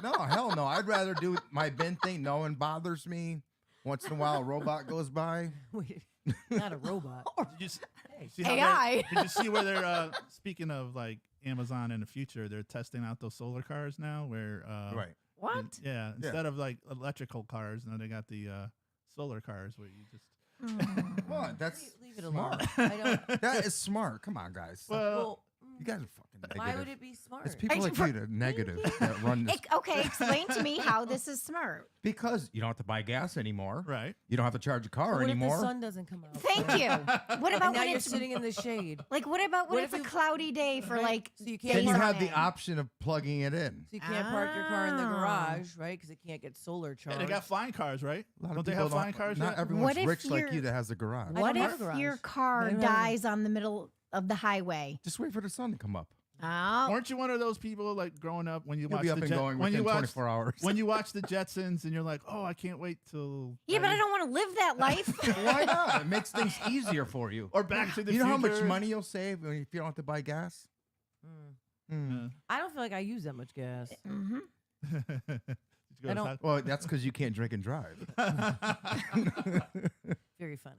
No, hell no. I'd rather do my bin thing. No one bothers me. Once in a while, a robot goes by. Wait, not a robot. Did you s- Hey. see how AI. did you see where they're speaking of like Amazon in the future? They're testing out those solar cars now, where Right. What? Yeah, instead of like electrical cars, now they got the solar cars where you just. What? That's Leave it smart. alone. I don't. That is smart. Come on, guys. Well, You guys are fucking negative. why would it be smart? It's people I- like you that are negative that run this. Okay, explain to me how this is smart. Because you don't have to buy gas anymore. right. You don't have to charge a car What if anymore. the sun doesn't come out? Thank you. What And about now when you're it's sitting in the shade. like? What about when What it's if a you- cloudy day for Right? like? So you Then can't you park, have the Day. option of plugging it in. so you can't park your car in the Ah. garage, right? Because it can't get solar Yeah, charged. they got flying cars, right? A lot of Don't they people have flying cars Not yet? everyone's What if rich like you're- you that has a garage. I What don't have a if garage. your car I don't have- dies on the middle of the highway? Just wait for the sun to come up. Oh, Weren't you one of those people like growing up when you You'll watched be up the and going when within you watched 24 hours. when you watch the Jetsons and you're like, oh, I can't wait till yeah, but I don't want to live that life. Why not? It makes things easier for you. or Back to the You know how much Future. money you'll save if you don't have to buy gas? Mm. I don't feel like I use that much gas. hmm Did you go I to don't- South- Well, that's because you can't drink and drive. Very funny.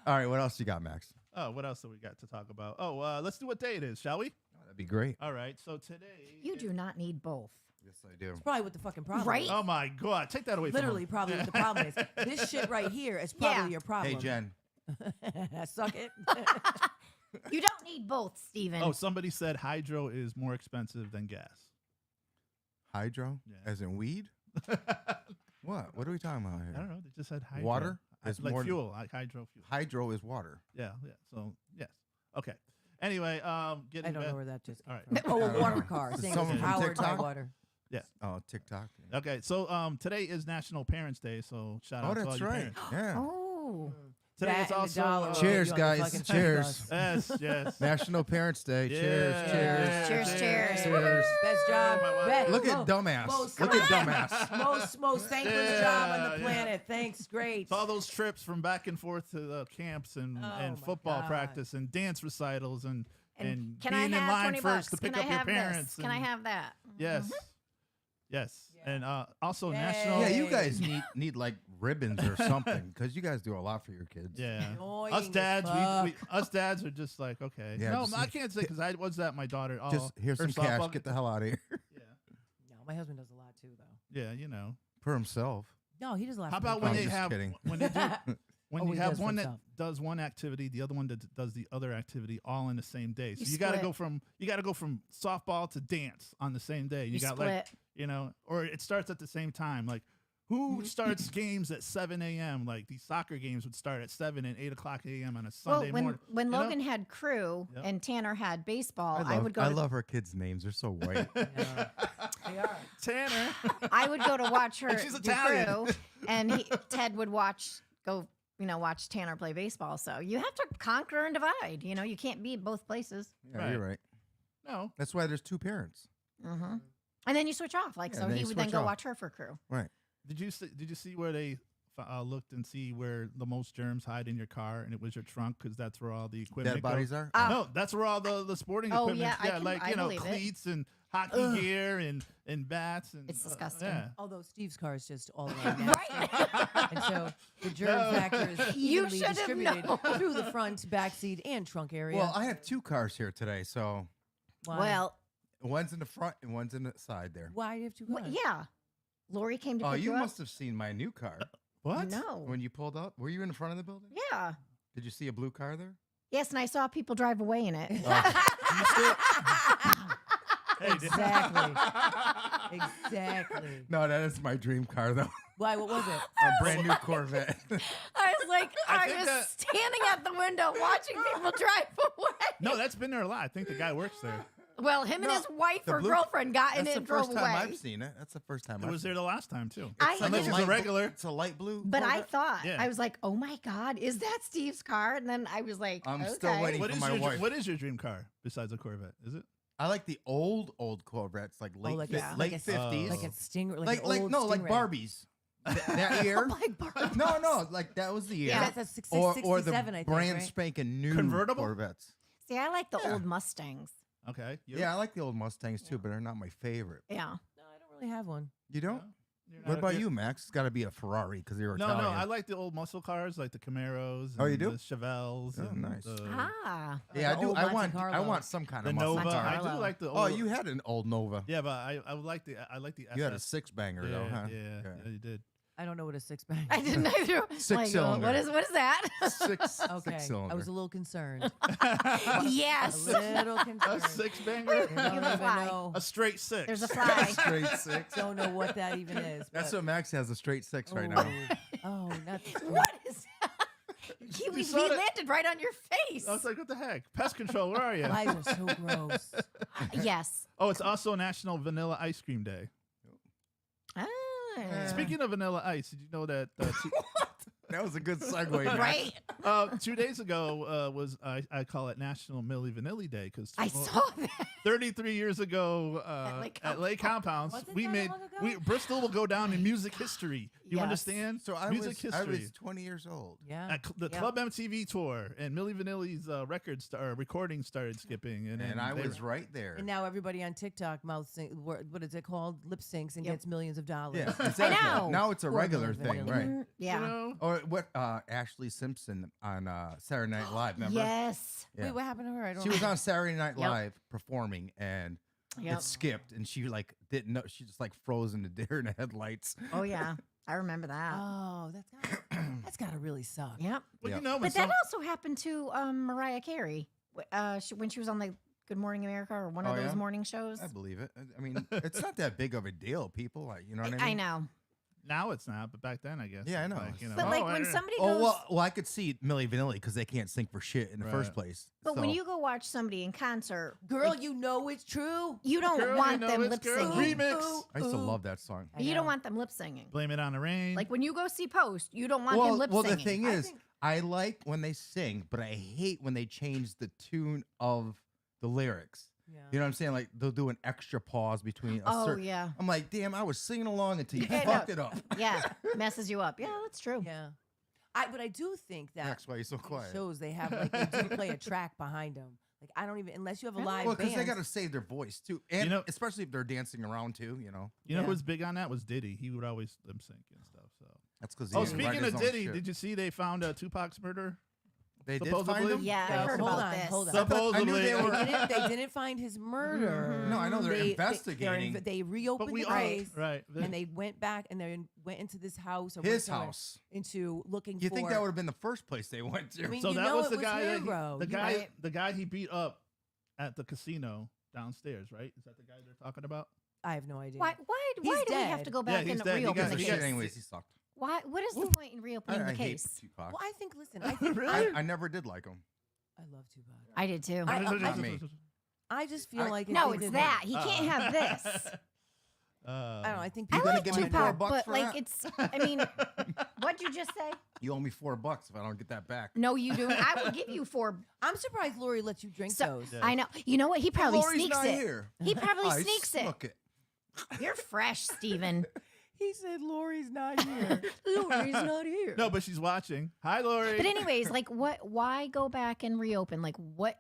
All right, what else you got, Max? Oh, what else do we got to talk about? Oh, let's do what day it is, shall we? That'd be great. All right. So today. You do not need both. Yes, I do. It's probably what the fucking problem Right? is. Oh my God! Take that away. Literally, from probably what the problem is. This shit right here is probably Yeah. your problem. Hey, Jen. Suck it. You don't need both, Steven. Oh, somebody said hydro is more expensive than gas. Hydro? Yeah. As in weed? What? What are we talking about I here? don't know. They just said hydro. Water? I- It's like more- fuel, like hydro fuel. Hydro is water. Yeah, yeah. So yes. Okay. Anyway, getting I don't back- know where that just came All right. from. Oh, I a don't water know. car. Is Saying someone it's from powered by TikTok? water. Oh, TikTok. Okay, so today is National Parents Day, so shout Oh, out to all that's your right. parents. Yeah. Oh. Today That is and the also dollar Cheers, you on the guys. fucking Cheers. bus. yes, yes. National Parents Day. Yeah. Cheers. Cheers. Cheers, cheers. Cheers. Best job. My wife. Best- Look at mo- dumbass. most- Look at dumbass. most thankless job on Yeah, the yeah. planet. Thanks, great. It's all those trips from back and forth to the camps and Oh and my football God. practice and dance recitals and And can being I in have line 20 first bucks? to pick Can up I your have parents. this? Can I and- have that? Yes, yes, Yeah. and also Yay. national. Yeah, you guys need like ribbons or something because you guys do a lot for your kids. Yeah. Annoying Us as dads, we fuck. us dads are just like, okay. Yeah, No, just- I can't say because I was that my daughter. Oh, Just here's her some cash. softball- Get the hell out of here. Yeah, No, my husband does a lot too, though. yeah, you know. For himself. No, he does a lot. How for about my when I'm they just have kidding. when they do when Oh, you he have does for one that himself. does one activity, the other one that does the other activity all in the same day. So You you got to split. go from softball to dance on the same day. You got split. like or it starts at the same time. Like who starts games at 7 a.m.? Like these soccer games would start at 7 and 8 o'clock a.m. on a Sunday Well, morning. when you know? Logan had crew Yep. and Tanner had baseball, I I would go. I to, love her kids' names. They're so white. Yeah. They are. Tanner. I would go to watch her And she's do Italian. crew, and Ted would watch Tanner play baseball. So you have to conquer and divide. You can't be in both places. Yeah, you're right. No. That's why there's two parents. Mm-hmm. And then you switch off. Like Yeah, so, then he you would then switch go off. watch her for crew. Right. Did you see where they looked and see where the most germs hide in your car, and it was your trunk because that's where all the equipment Dead goes? bodies are? No, that's where all the sporting Oh, equipment. yeah, I believe it. cleats and hockey gear and bats and It's disgusting. yeah. Although Steve's car is just all around nasty. And so the germ No. factor is You evenly should have distributed known. through the front, back seat, and trunk area. Well, I have two cars here today, so Why? Well, one's in the front and one's in the side there. why do you have two well, cars? yeah. Lori came to Oh, pick you you must have seen my new car What? No. when you pulled up. Were you in the front of the building? Yeah. Did you see a blue car there? Yes, and I saw people drive away in it. Hey, did- Exactly. Exactly. No, that is my dream car though. Why? What was it? A brand new Corvette. I was like, I I, think was that- standing at the window watching people drive away. No, that's been there a lot. I think the guy works there. Well, him and No, his wife the or blue- girlfriend got in That's it the and drove first time away. I've seen it. That's the first time It I've was there seen the last time too. I- It's like Unless a it's light a blu- regular. It's a light blue. But I Corvette. thought, Yeah. I was like, oh my God, is that Steve's car? And then I was like, I'm okay. still waiting What for is my your wife. what is your dream car besides a Corvette? Is it? I like the old Corvettes, like late like a- late like a- 50s. like a stinger, like an old like Stingray. Barbies. That year. Like Barbie. No, like that was the year. Yeah, that's a 67, or the I think. brand right? spanking new Convertible? Corvettes. See, I like the Yeah. old Mustangs. Okay. You? Yeah, I like the old Mustangs too, but they're not my favorite. Yeah. No, I don't really have one. You don't? You're What not- about you're- you, Max? It's got to be a Ferrari because you're No, Italian. no. I like the old muscle cars, like the Camaros. Oh, you and do? The Chevelles. Oh, and nice. Ah. Yeah, I The do. old I Monte want Carlo. some kind The of muscle Nova. car. I do Carlo. like the old. Oh, you had an old Nova. Yeah, but I would like the. I like the. You had a SS. six banger Yeah, though, huh? yeah, Okay. yeah, you did. I don't know what a six bag. I didn't either. Six-cylinder. What is that? Six Okay, cylinder. I was a little concerned. Yes. A little A concerned. six banger. I don't You even fly. know. A straight six. There's a fly. straight six. Don't know what that even is. That's but- what Max has, a straight six right now. Oh, not the straight. What is that? We saw that? landed right on your face. I was like, what the heck? Pest control, where are you? Eyes are so gross. Yes. Oh, it's also National Vanilla Ice Cream Day. Ah. Speaking of vanilla ice, did you know that That was a good segue, Max. Right? 2 days ago was I call it National Milli Vanilli Day because I saw that. 33 years ago Lake at Lake Compounds, Was it we that made long ago? Bristol will go down in music history. You Yes. understand? So I music was history. 20 years old. Yeah. At the Yep. Club MTV tour, and Milli Vanilli's recording started skipping, and And I they- was right there. And now everybody on TikTok mouth sync, what is it called? Lip syncs and Yep. gets millions of dollars. Yeah, exactly. know. Now it's a Poor regular Milli thing, Vanilli. right? Mm, you yeah. know, Or what Ashley Simpson on Saturday Night Live, remember? Yes. Yeah. Wait, what happened to her? I don't She was know. on Saturday Night Yep. Live performing and Yep. it skipped and she like didn't know, she just like froze into deer in the headlights. Oh yeah. I remember that. Oh, that's gotta really suck. Yep. well, Yeah. you know, when But that some- also happened to Mariah Carey when she was on the Good Morning America or one Oh, of those yeah? morning shows. I believe it. I mean, it's not that big of a deal, people. Like, you know what I mean? I know. now it's not, but back then I guess. Yeah, I it's know. Like, you know, But like oh, when I- somebody Oh goes, well, I could see Milli Vanilli because they can't sing for shit in the first Right. place. but when So- you go watch somebody in concert, Girl, like, you know it's true. you don't Girl, you want know them it's lip girl. singing. Remix. I used to Ooh. love that song. I You know. don't want them lip singing. Blame It on the Rain. Like when you go see Post, you don't want well, them lip well, singing. the thing I is, think- I like when they sing, but I hate when they change the tune of the lyrics. Yeah. You know what I'm saying? Like they'll do an extra pause between a Oh certain. yeah, I'm like, damn, I was singing along until you Yeah, no. fucked it up. yeah, messes you up. Yeah, that's true. Yeah. But I do think that That's why you're so these quiet. shows they have like they do play a track behind them. Like I don't even unless you have a Really? live Well, because band. they got to save their voice too, and You know- especially if they're dancing around too. You know, you know who Yeah. was big on that was Diddy. He would always lip sync and stuff. So. that's because. Oh, speaking of Diddy, did you see they found Tupac's murder? They did supposedly? find him? Yeah, I Yeah, heard hold about on, this. hold on. I thought- I knew Supposedly. they were. They didn't find his murder. Mhm. No, I know they're They- investigating They reopened we the all case, right. and they went back and they went into this house or his went house. into looking You for. think that would have been the first place they went to? I mean, so you that know was it the was guy. him, bro. You right. The guy he beat up at the casino downstairs, right? Is that the guy they're talking about? I have no idea. Why do we have dead. to go Yeah, back he's and dead. He reopen got- the He he got- got- case? anyways, he sucked. What is the point in reopening the I hate case? Tupac. Well, I think. Listen, I think Really? I never did like him. I love Tupac. I did too. Not me. I just feel like if no, they it's did that he can't have this. I don't know. I think I You people gonna like give me wanna $4 know. Tupac, bucks but for like that? it's. I mean, what'd you just say? You owe me $4 if I don't get that back. No, you do. I will give you 4. I'm surprised Lori lets you drink So those. Yeah. I know. You know what? He probably Lori's sneaks not it. here. He probably I sneaks it. snuck it. You're fresh, Steven. He said Lori's not here. Lori's not here. No, but she's watching. Hi, Lori. But anyways, like, what? Why go back and reopen? Like, what?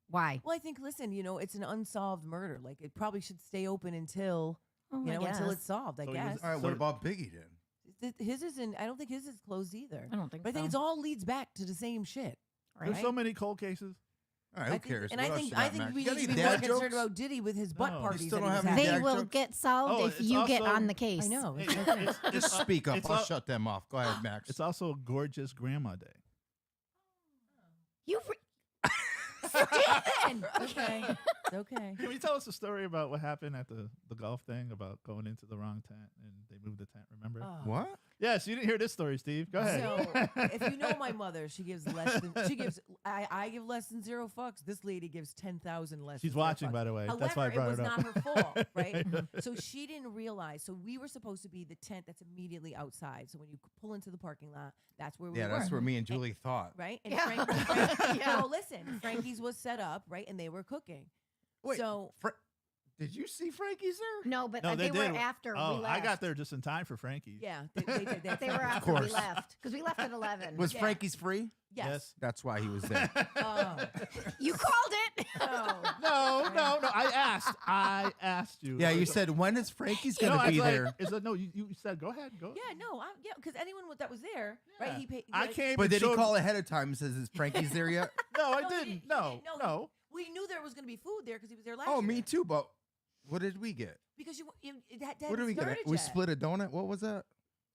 Why? Well, I think listen, it's an unsolved murder. Like it probably should stay open until Oh, you I know until guess. it's solved. I So he was- guess. All right, So- what about Biggie then? His isn't. I don't think his is closed either. I don't think But I think so. it's all leads back to the same shit. There's right? so many cold cases. All right, who I think, cares? And What I else think you I got, think Max? we You got need any to be dad more concerned jokes? about Diddy with his butt No. You parties. still that don't he was have any having. They dad will jokes? get solved Oh, if it's you get also- on the case. I know. Hey, It's okay. Just speak up. it's I'll al- shut them off. Go ahead, Max. It's also Gorgeous Grandma Day. You. Steven! okay. It's okay. Can you tell us a story about what happened at the golf thing about going into the wrong tent and they moved the tent? Remember? Oh. what? Yes, you didn't hear this story, Steve. Go ahead. So, if you know my mother, she gives less than I give less than 0 fucks. This lady gives 10,000 less. She's than 0 watching, fucks. by the way. However, That's why I brought it was it up. not her fault, right? So she didn't realize. So we were supposed to be the tent that's immediately outside. So when you pull into the parking lot, that's where we Yeah, were. that's where me and Julie thought. Right? And Yeah. Frank, Yeah. so listen, Frankie's was set up, right? And they were cooking. Wait, So did you see Frankie's there? No, but No, they were did. after Oh, we left. I got there just in time for Frankie. yeah, they did. They were Of after we course. left because we left at 11. Was Yeah. Frankie's free? Yes. That's why he was there. Oh. You called it. Oh. No. I asked you. Yeah, you said, when is Frankie's No, going to I be was like- there? It's like, no, you said go ahead, go. Yeah, no, yeah, because anyone that was there, Yeah. right? He paid. I came. But and did he showed- call ahead of time and says, is Frankie's there yet? No, I No, he didn't. didn't. No, No, no. We knew there was going to be food there because he was there last Oh, year. me too, but what did we get? Because you that What did we get? We split a donut? What was that?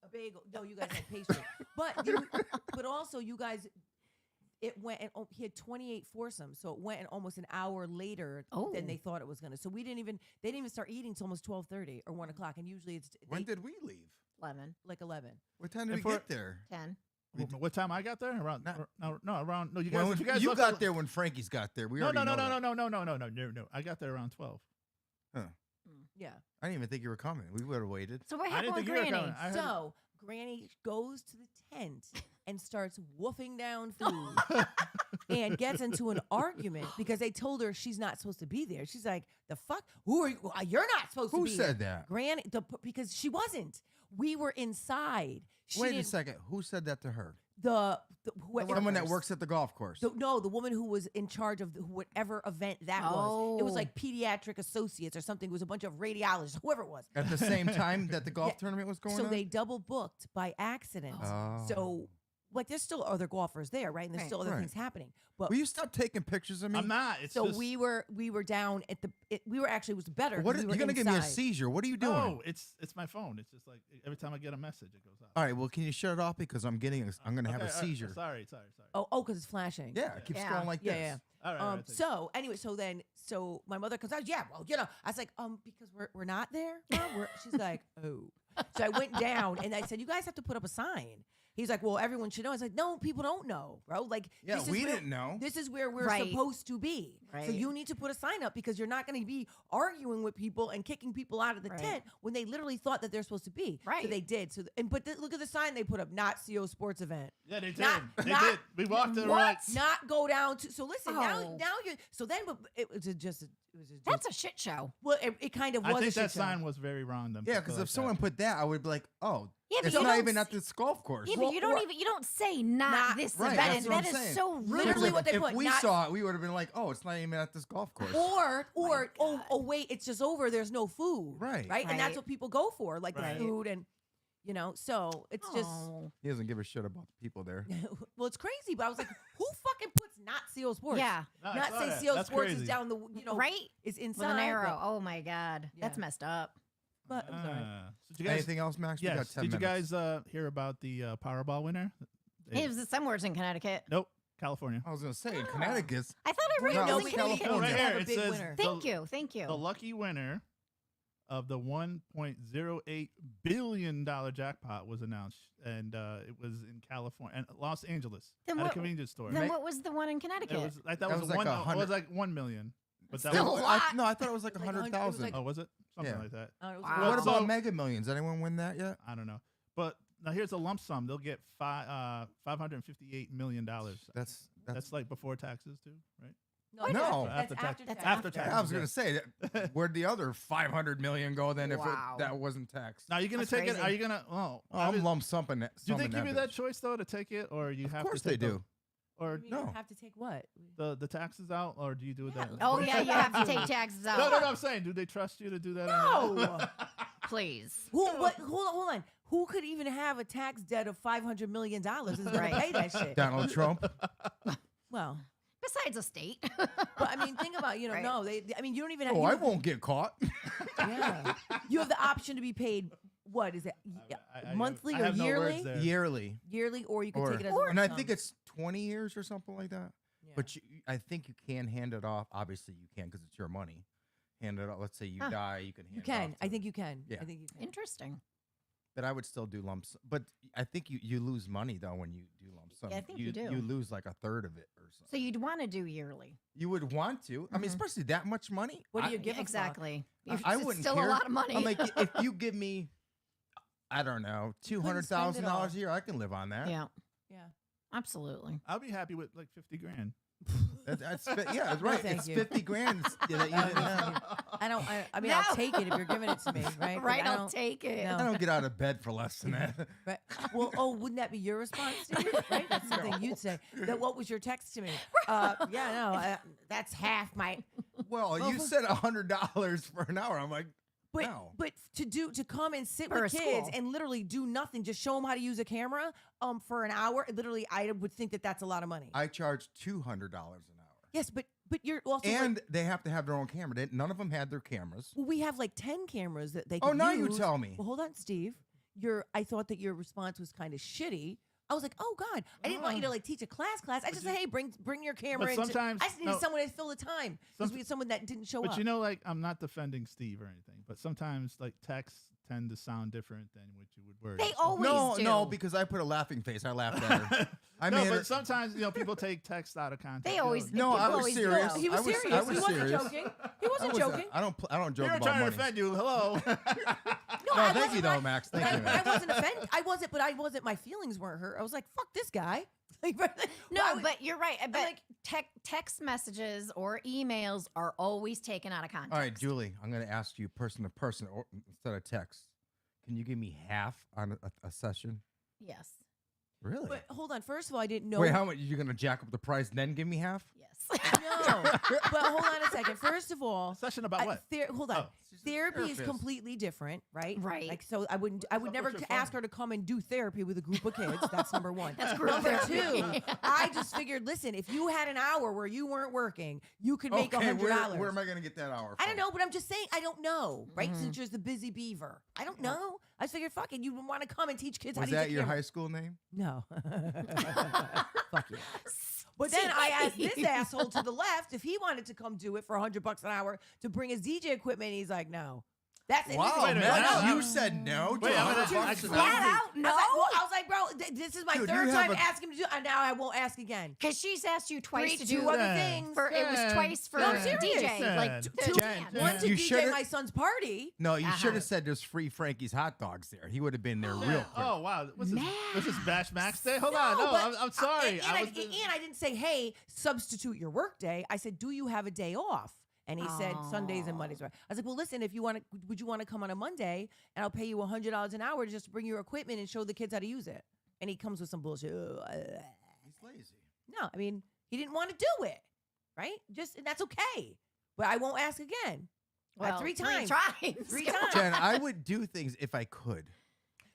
a bagel. No, you guys had pastry, but also you guys. It went and he had 28 foursomes, so it went and almost an hour later Oh. than they thought it was gonna. So they didn't even start eating till almost 12:30 or 1 o'clock, and usually it's When did we leave? 11, like 11. What time did And we for- get there? 10. What time I got there? Around Not- around. No, you Well, guys. when you guys you left got at- there when Frankie's got there. We No, already no, know that. no. I got there around 12. Yeah. I didn't even think you were coming. We would have waited. So what I didn't happened with think you were Granny? coming. I heard- So Granny goes to the tent and starts woofing down food and gets into an argument because they told her she's not supposed to be there. She's like, "The fuck? Who are you? You're not supposed to Who be said here." that? Granny, because she wasn't. We were inside. She Wait a didn't- second. Who said that to her? The whoever, Someone that works at the golf course. No, the woman who was in charge of whatever event that was. It was Oh. like pediatric associates or something. It was a bunch of radiologists, whoever it was. At the same time that the golf Yeah. tournament was going So on? they double booked by accident. Oh. So, like, there's still other golfers there, right? And there's Right. still other Right. things happening. But Will you stop taking pictures of me? I'm not. It's so just, we were down at we were actually, it was better. 'cause What, we you're were going to give me a inside. seizure. What are you doing? No, it's my phone. It's just like every time I get a message, it goes off. All right, well, can you shut it off because I'm going to have a Okay, all right, seizure. Sorry. Oh, because it's flashing. Yeah, it keeps Yeah. going like Yeah, this. yeah. All right. all right, thank you. So anyway, so my mother comes out. Yeah, well, I was like, because we're not there. Mom. She's like, oh. So I went down and I said, you guys have to put up a sign. He's like, well, everyone should know. I was like, no, people don't know, bro. Like, Yeah, this is we where- didn't know. This is where we're Right. supposed to be. So Right. you need to put a sign up because you're not going to be arguing with people and kicking people out of the Right. tent when they literally thought that they're supposed to be. So Right. they did. So look at the sign they put up: not CO sports event. Yeah, they did. Not- they not- did. We walked in. We're like, Not go down to. So listen, now Oh. you're. So then, but it was just. It was just. That's a shit show. Well, it kind of I was. think a shit that show. sign was very wrong. Them Yeah, to because put if like someone that. put that, I would be like, oh, Yeah, but it's you not don't even s- at this golf course. Yeah, but Well, you don't say not this right, event. that's what I'm That is saying. so rude. Literally what they if put, we not- saw it, we would have been like, oh, it's not even at this golf course. Or God. oh wait, it's just over. There's no food. Right. Right. And that's Right. what people go for, like Right. the food and. So it's just. Oh. He doesn't give a shit about the people there. Well, it's crazy, but I was like, who fucking puts not CO Sports? Yeah, No, I Not saw say that. CO That's Sports crazy. is down the, right? is inside. With an arrow. But, Oh my God, that's Yeah. messed up. but I'm sorry. So did you guys, Anything else, Max? We got yes. 10 Did you minutes. guys hear about the Powerball winner? It was somewhere in Connecticut. Nope, California. I was going to say, in Ah. Connecticut. I thought I read No, it it was was in Connecticut. California. Right Have here a it big says winner. Thank you. the lucky winner of the $1.08 billion jackpot was announced, and it was in California and Los Angeles Then at what- a convenience store. Then Ma- what was the one in It Connecticut? was like that That was, was like one. It 100 was like 1 million. But that Still was, a lot. No, I thought it was like It was like 100,000. like- oh, was it something Yeah. like that? It was Wow. like- What So- about Mega Millions? Anyone win that yet? I don't know. But now here's a lump sum. They'll get $558 million. That's like before taxes too, right? No. That's After after tax- tax. after tax. I was going to say, where'd the other 500 million go then if Wow. that wasn't taxed? Now you're gonna That's take it. crazy. Are you gonna? Oh, Oh, I'm lump summing that. do they give you that bitch. choice though to take it, or you have Of course to? they Take the- do. Or You No. have to take what? the taxes out, or do you do that? Oh yeah, you have to take taxes out. No, I'm saying, do they trust you to do that? No. Please. Hold on. Who could even have a tax debt of $500 million is going to Right. pay that shit? Donald Trump. Well, Besides a state. but I mean, think about, Right. no, I mean, you don't even have. Oh, you I have- won't get caught. Yeah. You have the option to be paid, what is it? Monthly I or have no yearly? words there. Yearly. Yearly, or you could Or, take it as a and I lump think sum. it's 20 years or something like that. Yeah. But I think you can hand it off. Obviously, you can because it's your money. Hand it off. Let's say you Huh. die, you can hand You it can. off. I think you can. Yeah. I think you can. Interesting. But I would still do lumps. But I think you lose money, though, when you do lump sum. Yeah, I think you do. You lose like a third of it or something. So you'd want to do yearly. You would want to. I mean, Mhm. especially that much money. What do I- you give a fuck? exactly. I It's wouldn't still care. a lot of money. I'm like, if you give me, I don't know, $200,000 all. a year, I can live on that. yeah, Yeah. absolutely. I'll be happy with like 50 grand. Yeah, that's right. thank It's you. 50 grand that you didn't have. I mean, No. I'll take it if you're giving it to me, right? Like, Right, I I'll don't- take it. no. I don't get out of bed for less than that. Right. Well, oh, wouldn't that be your response, Steve? Right? That's something you'd say. That what was your text to me? Yeah, no, that's half my. Well, Well, you for- said $100 for an hour. I'm like, But no. but to come and sit For with a kids school. and literally do nothing, just show them how to use a camera, for an hour. Literally, I would think that that's a lot of money. I charge $200 an hour. Yes, but you're also like, And they have to have their own camera. None of them had their cameras. well, we have like 10 cameras that they. Oh, can now you use. tell me. Well, hold on, Steve. I thought that your response was kind of shitty. I was like, oh God, I didn't want you to like teach a class. I just said, hey, bring your camera. But in. sometimes- I just needed no. someone to fill the time because we had someone that didn't show But up. you know, like I'm not defending Steve or anything, but sometimes like texts tend to sound different than what you would word. They So- always do. No, because I put a laughing face. I laughed at her. I no, made but her. sometimes people take text out of context. They you know. always. No, people I was always do. serious. he was I was- serious. I was he wasn't serious. joking. He wasn't joking. I don't joke You're about trying money. to defend you. Hello. No, I thank you wasn't though, right. Max. But Thank you. I wasn't offended. But I wasn't. My feelings weren't hurt. I was like, fuck this guy. Like, No, why would- but you're right. But like- text messages or emails are always taken out of context. All right, Julie, I'm going to ask you person to person or instead of text. Can you give me half on a session? Yes. Really? But hold on. First of all, I didn't know. Wait, how much? You're going to jack up the price and then give me half? Yes. No. But hold on a second. First of all, Session about what? hold on. Oh. She's a Therapy is therapist. completely different, right? Right. Like, so I would up never with your ask phone? her to come and do therapy with a group of kids. That's number one. That's group Number therapy. two, I just figured, listen, if you had an hour where you weren't working, you could make Okay, $100. where am I going to get that hour I from? don't know, but I'm just saying, I don't know, right? Mhm. Since you're the busy beaver. I don't know. I just figured, fuck it, you want to come and teach kids how Was to use that a your camera. high school name? No. Fuck you. But then I asked this asshole to the left if he wanted to come do it for $100 an hour to bring his DJ equipment. He's like, no. That's it. Wow, Wait a minute, Max, now- you said no. Wait, to I'm gonna- $100 I- an I- hour? Flat out, no. I was like, bro, this is my Dude, you third have time a- asking him to do it, and now I won't ask again. Because she's asked you twice to Two do other Yeah. things. for it was Jen, twice for No, I'm serious. DJ, like Jen, two Jen, bands. Jen. One to You DJ should've- my son's party. No, you should Uh-huh. have said there's free Frankie's hot dogs there. He would have been there real quick. Oh wow, what's this Bash Max Day? Hold No, on, no, but I'm sorry. And I didn't say, hey, substitute your work day. I said, do you have a day off? And he said Sundays and Mondays. I was like, well, listen, if you want to, would you want to come on a Monday and I'll pay you $100 an hour just to bring your equipment and show the kids how to use it? And he comes with some bullshit. He's lazy. No, I mean, he didn't want to do it, right? And that's okay. But I won't ask again. Well, three times. Three Come times. on. Jen, I would do things if I could.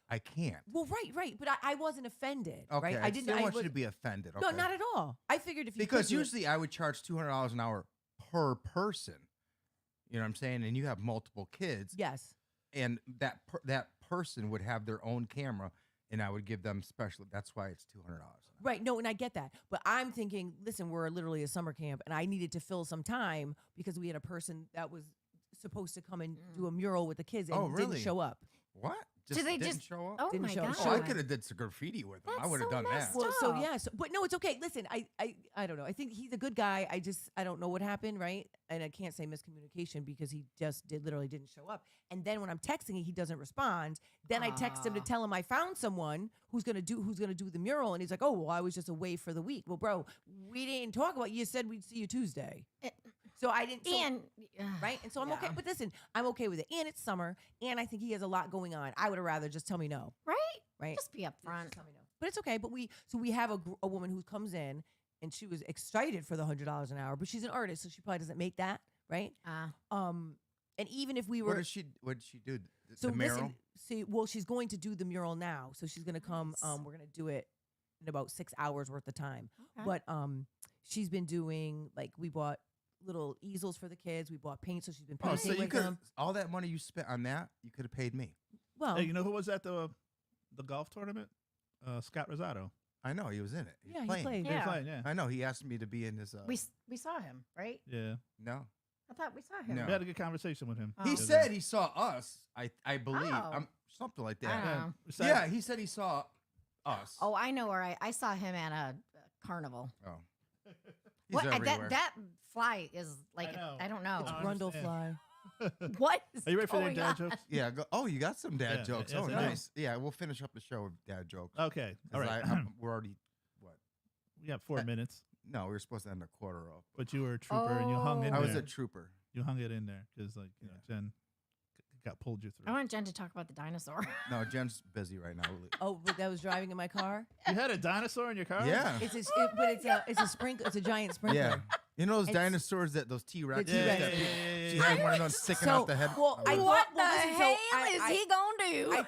I can't. Well, right. But I wasn't offended, Okay, right? I didn't want you was- to be offended. No, okay? not at all. I figured if you Because could do it- usually I would charge $200 an hour per person. You know what I'm saying? And you have multiple kids, yes. and that person would have their own camera, and I would give them special. That's why it's $200. Right. No, and I get that. But I'm thinking, listen, we're literally a summer camp and I needed to fill some time because we had a person that was supposed to come and do a mural with the kids and Oh, really? didn't show up. What? Do they didn't just show up? Oh Didn't my show- god! Oh, I could have did some graffiti with them. I That's would have so done that. messed Well, so up. yeah, but no, it's okay. Listen, I don't know. I think he's a good guy. I don't know what happened, right? And I can't say miscommunication because he just literally didn't show up. And then when I'm texting, he doesn't respond. Then I text him to Ah. tell him I found someone who's gonna do the mural, and he's like, oh, well, I was just away for the week. Well, bro, we didn't talk about. You said we'd see you Tuesday, so I didn't. So, And right? And so I'm okay. Yeah. But listen, I'm okay with it. And it's summer, and I think he has a lot going on. I would have rather just tell me no, right? right? Just be upfront. Just tell me no. But it's okay. But we have a woman who comes in, and she was excited for the $100 an hour, but she's an artist, so she probably doesn't make that, right? And even if we were, What did she do? so the mural? listen, see, well, she's going to do the mural now, so she's going to come. Nice. We're going to do it in about 6 hours worth of time. Okay. But she's been doing like we bought little easels for the kids. We bought paint, so she's been Oh, painting so you with could them. all that money you spent on that, you could have paid me. Well, Hey, you know who was at the golf tournament? Scott Rosado. I know he was in it. He was yeah, he playing. played. They were Yeah. playing, yeah. I know he asked me to be in his. we saw him, right? Yeah. No, I thought we saw him. No. We had a good conversation with him. Oh. he the other said day. he saw us. I believe. Oh. Something like I that. don't Yeah. know. We sat- Yeah, he said he saw us. Oh, I know where I saw him at a carnival. Oh. He's What everywhere. that fly is like know. I don't know. It's I Grundle understand. fly. What is Are you ready for their going dad on? jokes? Yeah. Oh, you got some dad Yeah, jokes. yes, Oh, I do. nice. Yeah, we'll finish up the show with dad jokes. Okay. All 'Cause right. we're already what? We have 4 minutes. No, we were supposed to end a quarter of. But you were a trooper and you hung in Oh. I there. was a trooper. You hung it in there because, like, you know, Jen got pulled you through. I want Jen to talk about the dinosaur. No, Jen's busy right now. Oh, but that was driving in my car. You had a dinosaur in your car? Yeah. But it's a sprinkler. It's a giant sprinkler. Yeah. You know those It's- dinosaurs those T-Rex? The T-Rex. She had one of those sticking out the head. Well, I Oh, thought, What the listen, so hell I- is he gonna do? I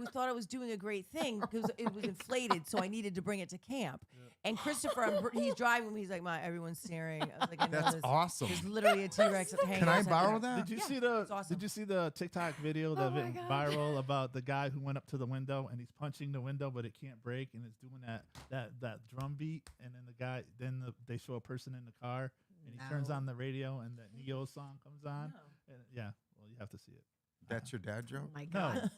thought I was doing a great thing because it was inflated, so I needed to bring it to camp. And Christopher, he's driving me. He's like, "Ma, everyone's staring." I was like, "I know That's this. awesome. There's literally a T-Rex hanging." Can I outside borrow the- that? Did you Yeah, see the it's awesome. Did you see the TikTok video that Oh my went God. viral about the guy who went up to the window and he's punching the window but it can't break and it's doing that drum beat and then they show a person in the car and he turns No. on the radio and the Neo song comes on. And yeah, well you have to see it. That's your dad Oh joke? my No.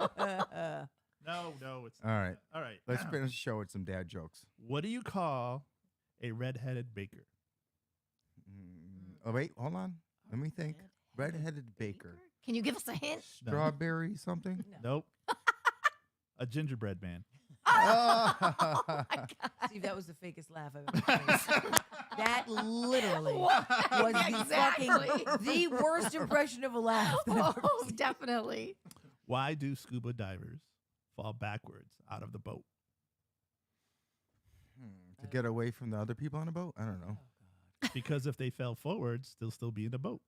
god. No, it's All right. all right. Let's finish the show with some dad jokes. What do you call a red-headed baker? Oh, wait. Hold on. Let me think. Red-headed baker. Can you give us a hint? No. Strawberry something? Nope. A gingerbread man. Oh. Steve, that was the fakest laugh I've ever seen. That literally What? was the Exactly. fucking the worst impression of a laugh. that I've ever Oh, definitely. Why do scuba divers fall backwards out of the boat? To get away from the other people on the boat? I don't know. Because if they fell forwards, they'll still be in the boat.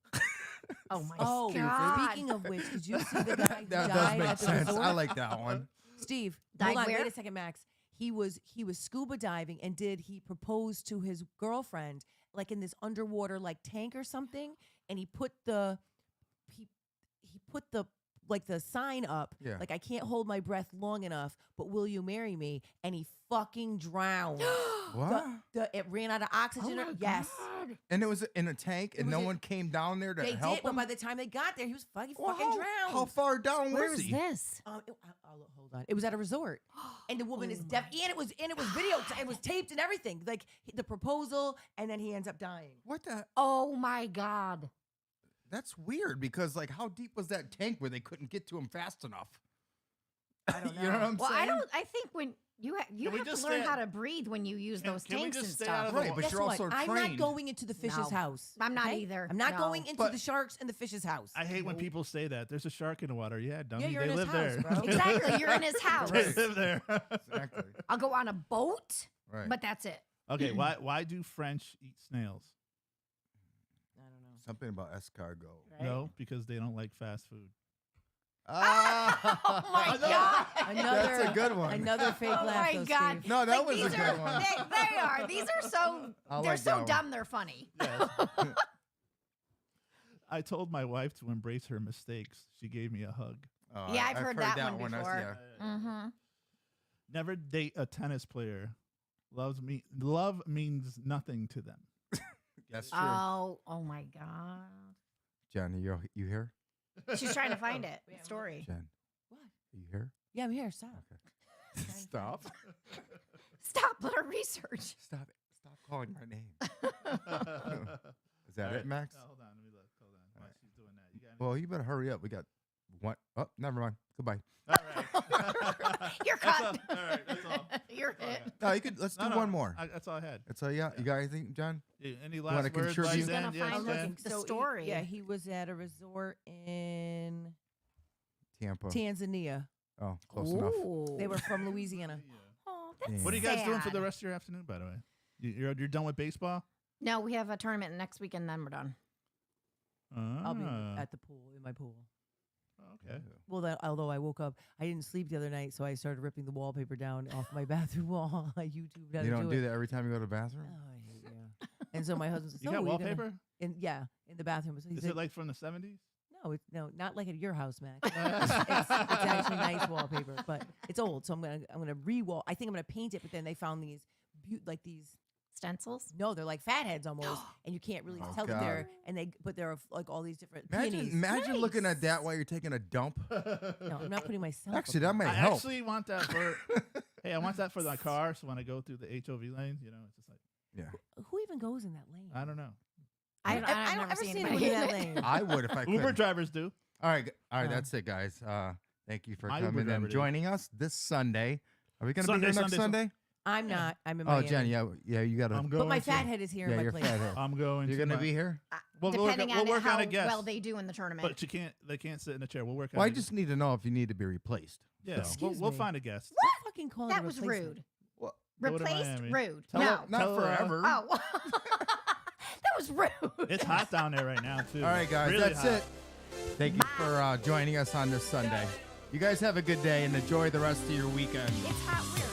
Oh my Oh, god. speaking of which, did you see the guy who That does died make at the sense. resort? I like that one. Steve, Died hold on, where? wait a second, Max. He was scuba diving and he proposed to his girlfriend like in this underwater like tank or something, and he put the like the sign up, Yeah. like I can't hold my breath long enough, but will you marry me? And he fucking drowned. What? It ran out of oxygen. Oh my Yes. God. And it was in a tank, and was no in- one came down there to They help did, but him. by the time they got there, he was fucking Well, drowned. how far down Where was is he? this? Hold on. It was at a resort, and the woman is Oh deaf, my and it was video. It was taped and everything, like the proposal, and then he ends up dying. What the? Oh my god. That's weird because, like, how deep was that tank where they couldn't get to him fast enough? I don't You know what know. I'm Well, saying? I think when you Can we have to just learn stay- how to breathe when you use Can- those can we tanks just and stay out stuff. of the Right, wa- but Guess you're what? also I'm not trained. going into the fish's No. house. I'm not okay? either. I'm not No. going into But- the sharks and the fish's house. I hate when people say that. There's a shark in the water. Yeah, dummy. you're they in his live house, there. bro. Exactly, you're in his house. They live there. Exactly. I'll go on a boat, Right. but that's it. Okay, why do French eat snails? I don't know. Something about escargot. Right? No, because they don't like fast food. Ah! Oh my god. Another, That's a good one. Another fake Oh laugh. my though, god. Steve. No, that Like, was a these good are, one. They are. These are so I they're like so that one. dumb they're funny. I told my wife to embrace her mistakes. She gave me a hug. Oh, Yeah, I've heard that one That's- before. Mm-hmm. Never date a tennis player. Love means nothing to them. That's true. Oh my god. Jen, you here? She's trying to find it. Yeah, The story. Jen, What? are you here? Yeah, I'm here. Stop. Okay. Stop. Stop. Let her research. Stop it. Stop calling my name. Is that it, Max? Hold on, let me look. Hold on. While right. she's doing that, you got Well, you better hurry up. We got one. Oh, never mind. Goodbye. All right. You're That's cut. all. All right, that's all. You're That's all I hit. got. No, you could. Let's do No, one more. That's all I had. That's all. Yeah. You got anything, John? Any wanna last words? contribute? by She's Jen? gonna Yes, find Jen? the story. He was at a resort in Tampa. Tanzania. Oh, close enough. Ooh. They were from Louisiana. Oh, that's Yeah. What are you guys doing for the sad. rest of your afternoon, by the way? You're done with baseball? No, we have a tournament next week and then we're done. I'll be Ah, at the pool, in my pool. Okay. Well, although I woke up, I didn't sleep the other night, so I started ripping the wallpaper down off my bathroom wall. I YouTubed how You to don't do do it. that every time you go to the Oh, bathroom? I hate you. And so my husband says, You "So got we're gonna-" wallpaper? in the bathroom. So he Is said, it like from the 70s? no, not like at your house, Max. it's actually nice wallpaper, but it's old. So I'm gonna re-wall. I think I'm gonna paint it, but then they found these these. Stencils? No, they're like fatheads almost, and you can't really Oh, tell that they're. God. And but they're like all these different Imagine, peonies. imagine looking at Nice. that while you're taking a dump. No, I'm not putting myself. Actually, up that there. might I help. actually want that for. Hey, I want that for my car. So when I go through the HOV lane, it's just like Yeah. Who even goes in that lane? I don't know. I've I've never never seen seen anybody anyone in in that it. lane. I would if I could. Uber drivers do. All right. All right. Oh. That's it, guys. Thank you for My Uber coming driver and did. joining us this Sunday. Are we going to be Sunday, here next Sunday, Sunday? I'm not. I'm in Oh, Miami. Jen, yeah, you got to. I'm But going my to- fat head is here Yeah, in my your place. fat head. I'm going. You're to gonna my- be here. We'll Depending work on on how a guest. well they do in the tournament. But they can't sit in a chair. We'll work on Well, I it. just need to know if you need to be replaced. Yeah, Excuse we'll me. find a guest. Don't fucking call it a that was replacement. rude. Well, Go to Replaced? Miami. Rude. tell no. her- not Tell her, forever. Oh. that was rude. It's hot down there right now too. All right, guys, Really that's hot. it. Thank you for joining us on this Sunday. You guys have a good day and enjoy the rest of your weekend. It's hot.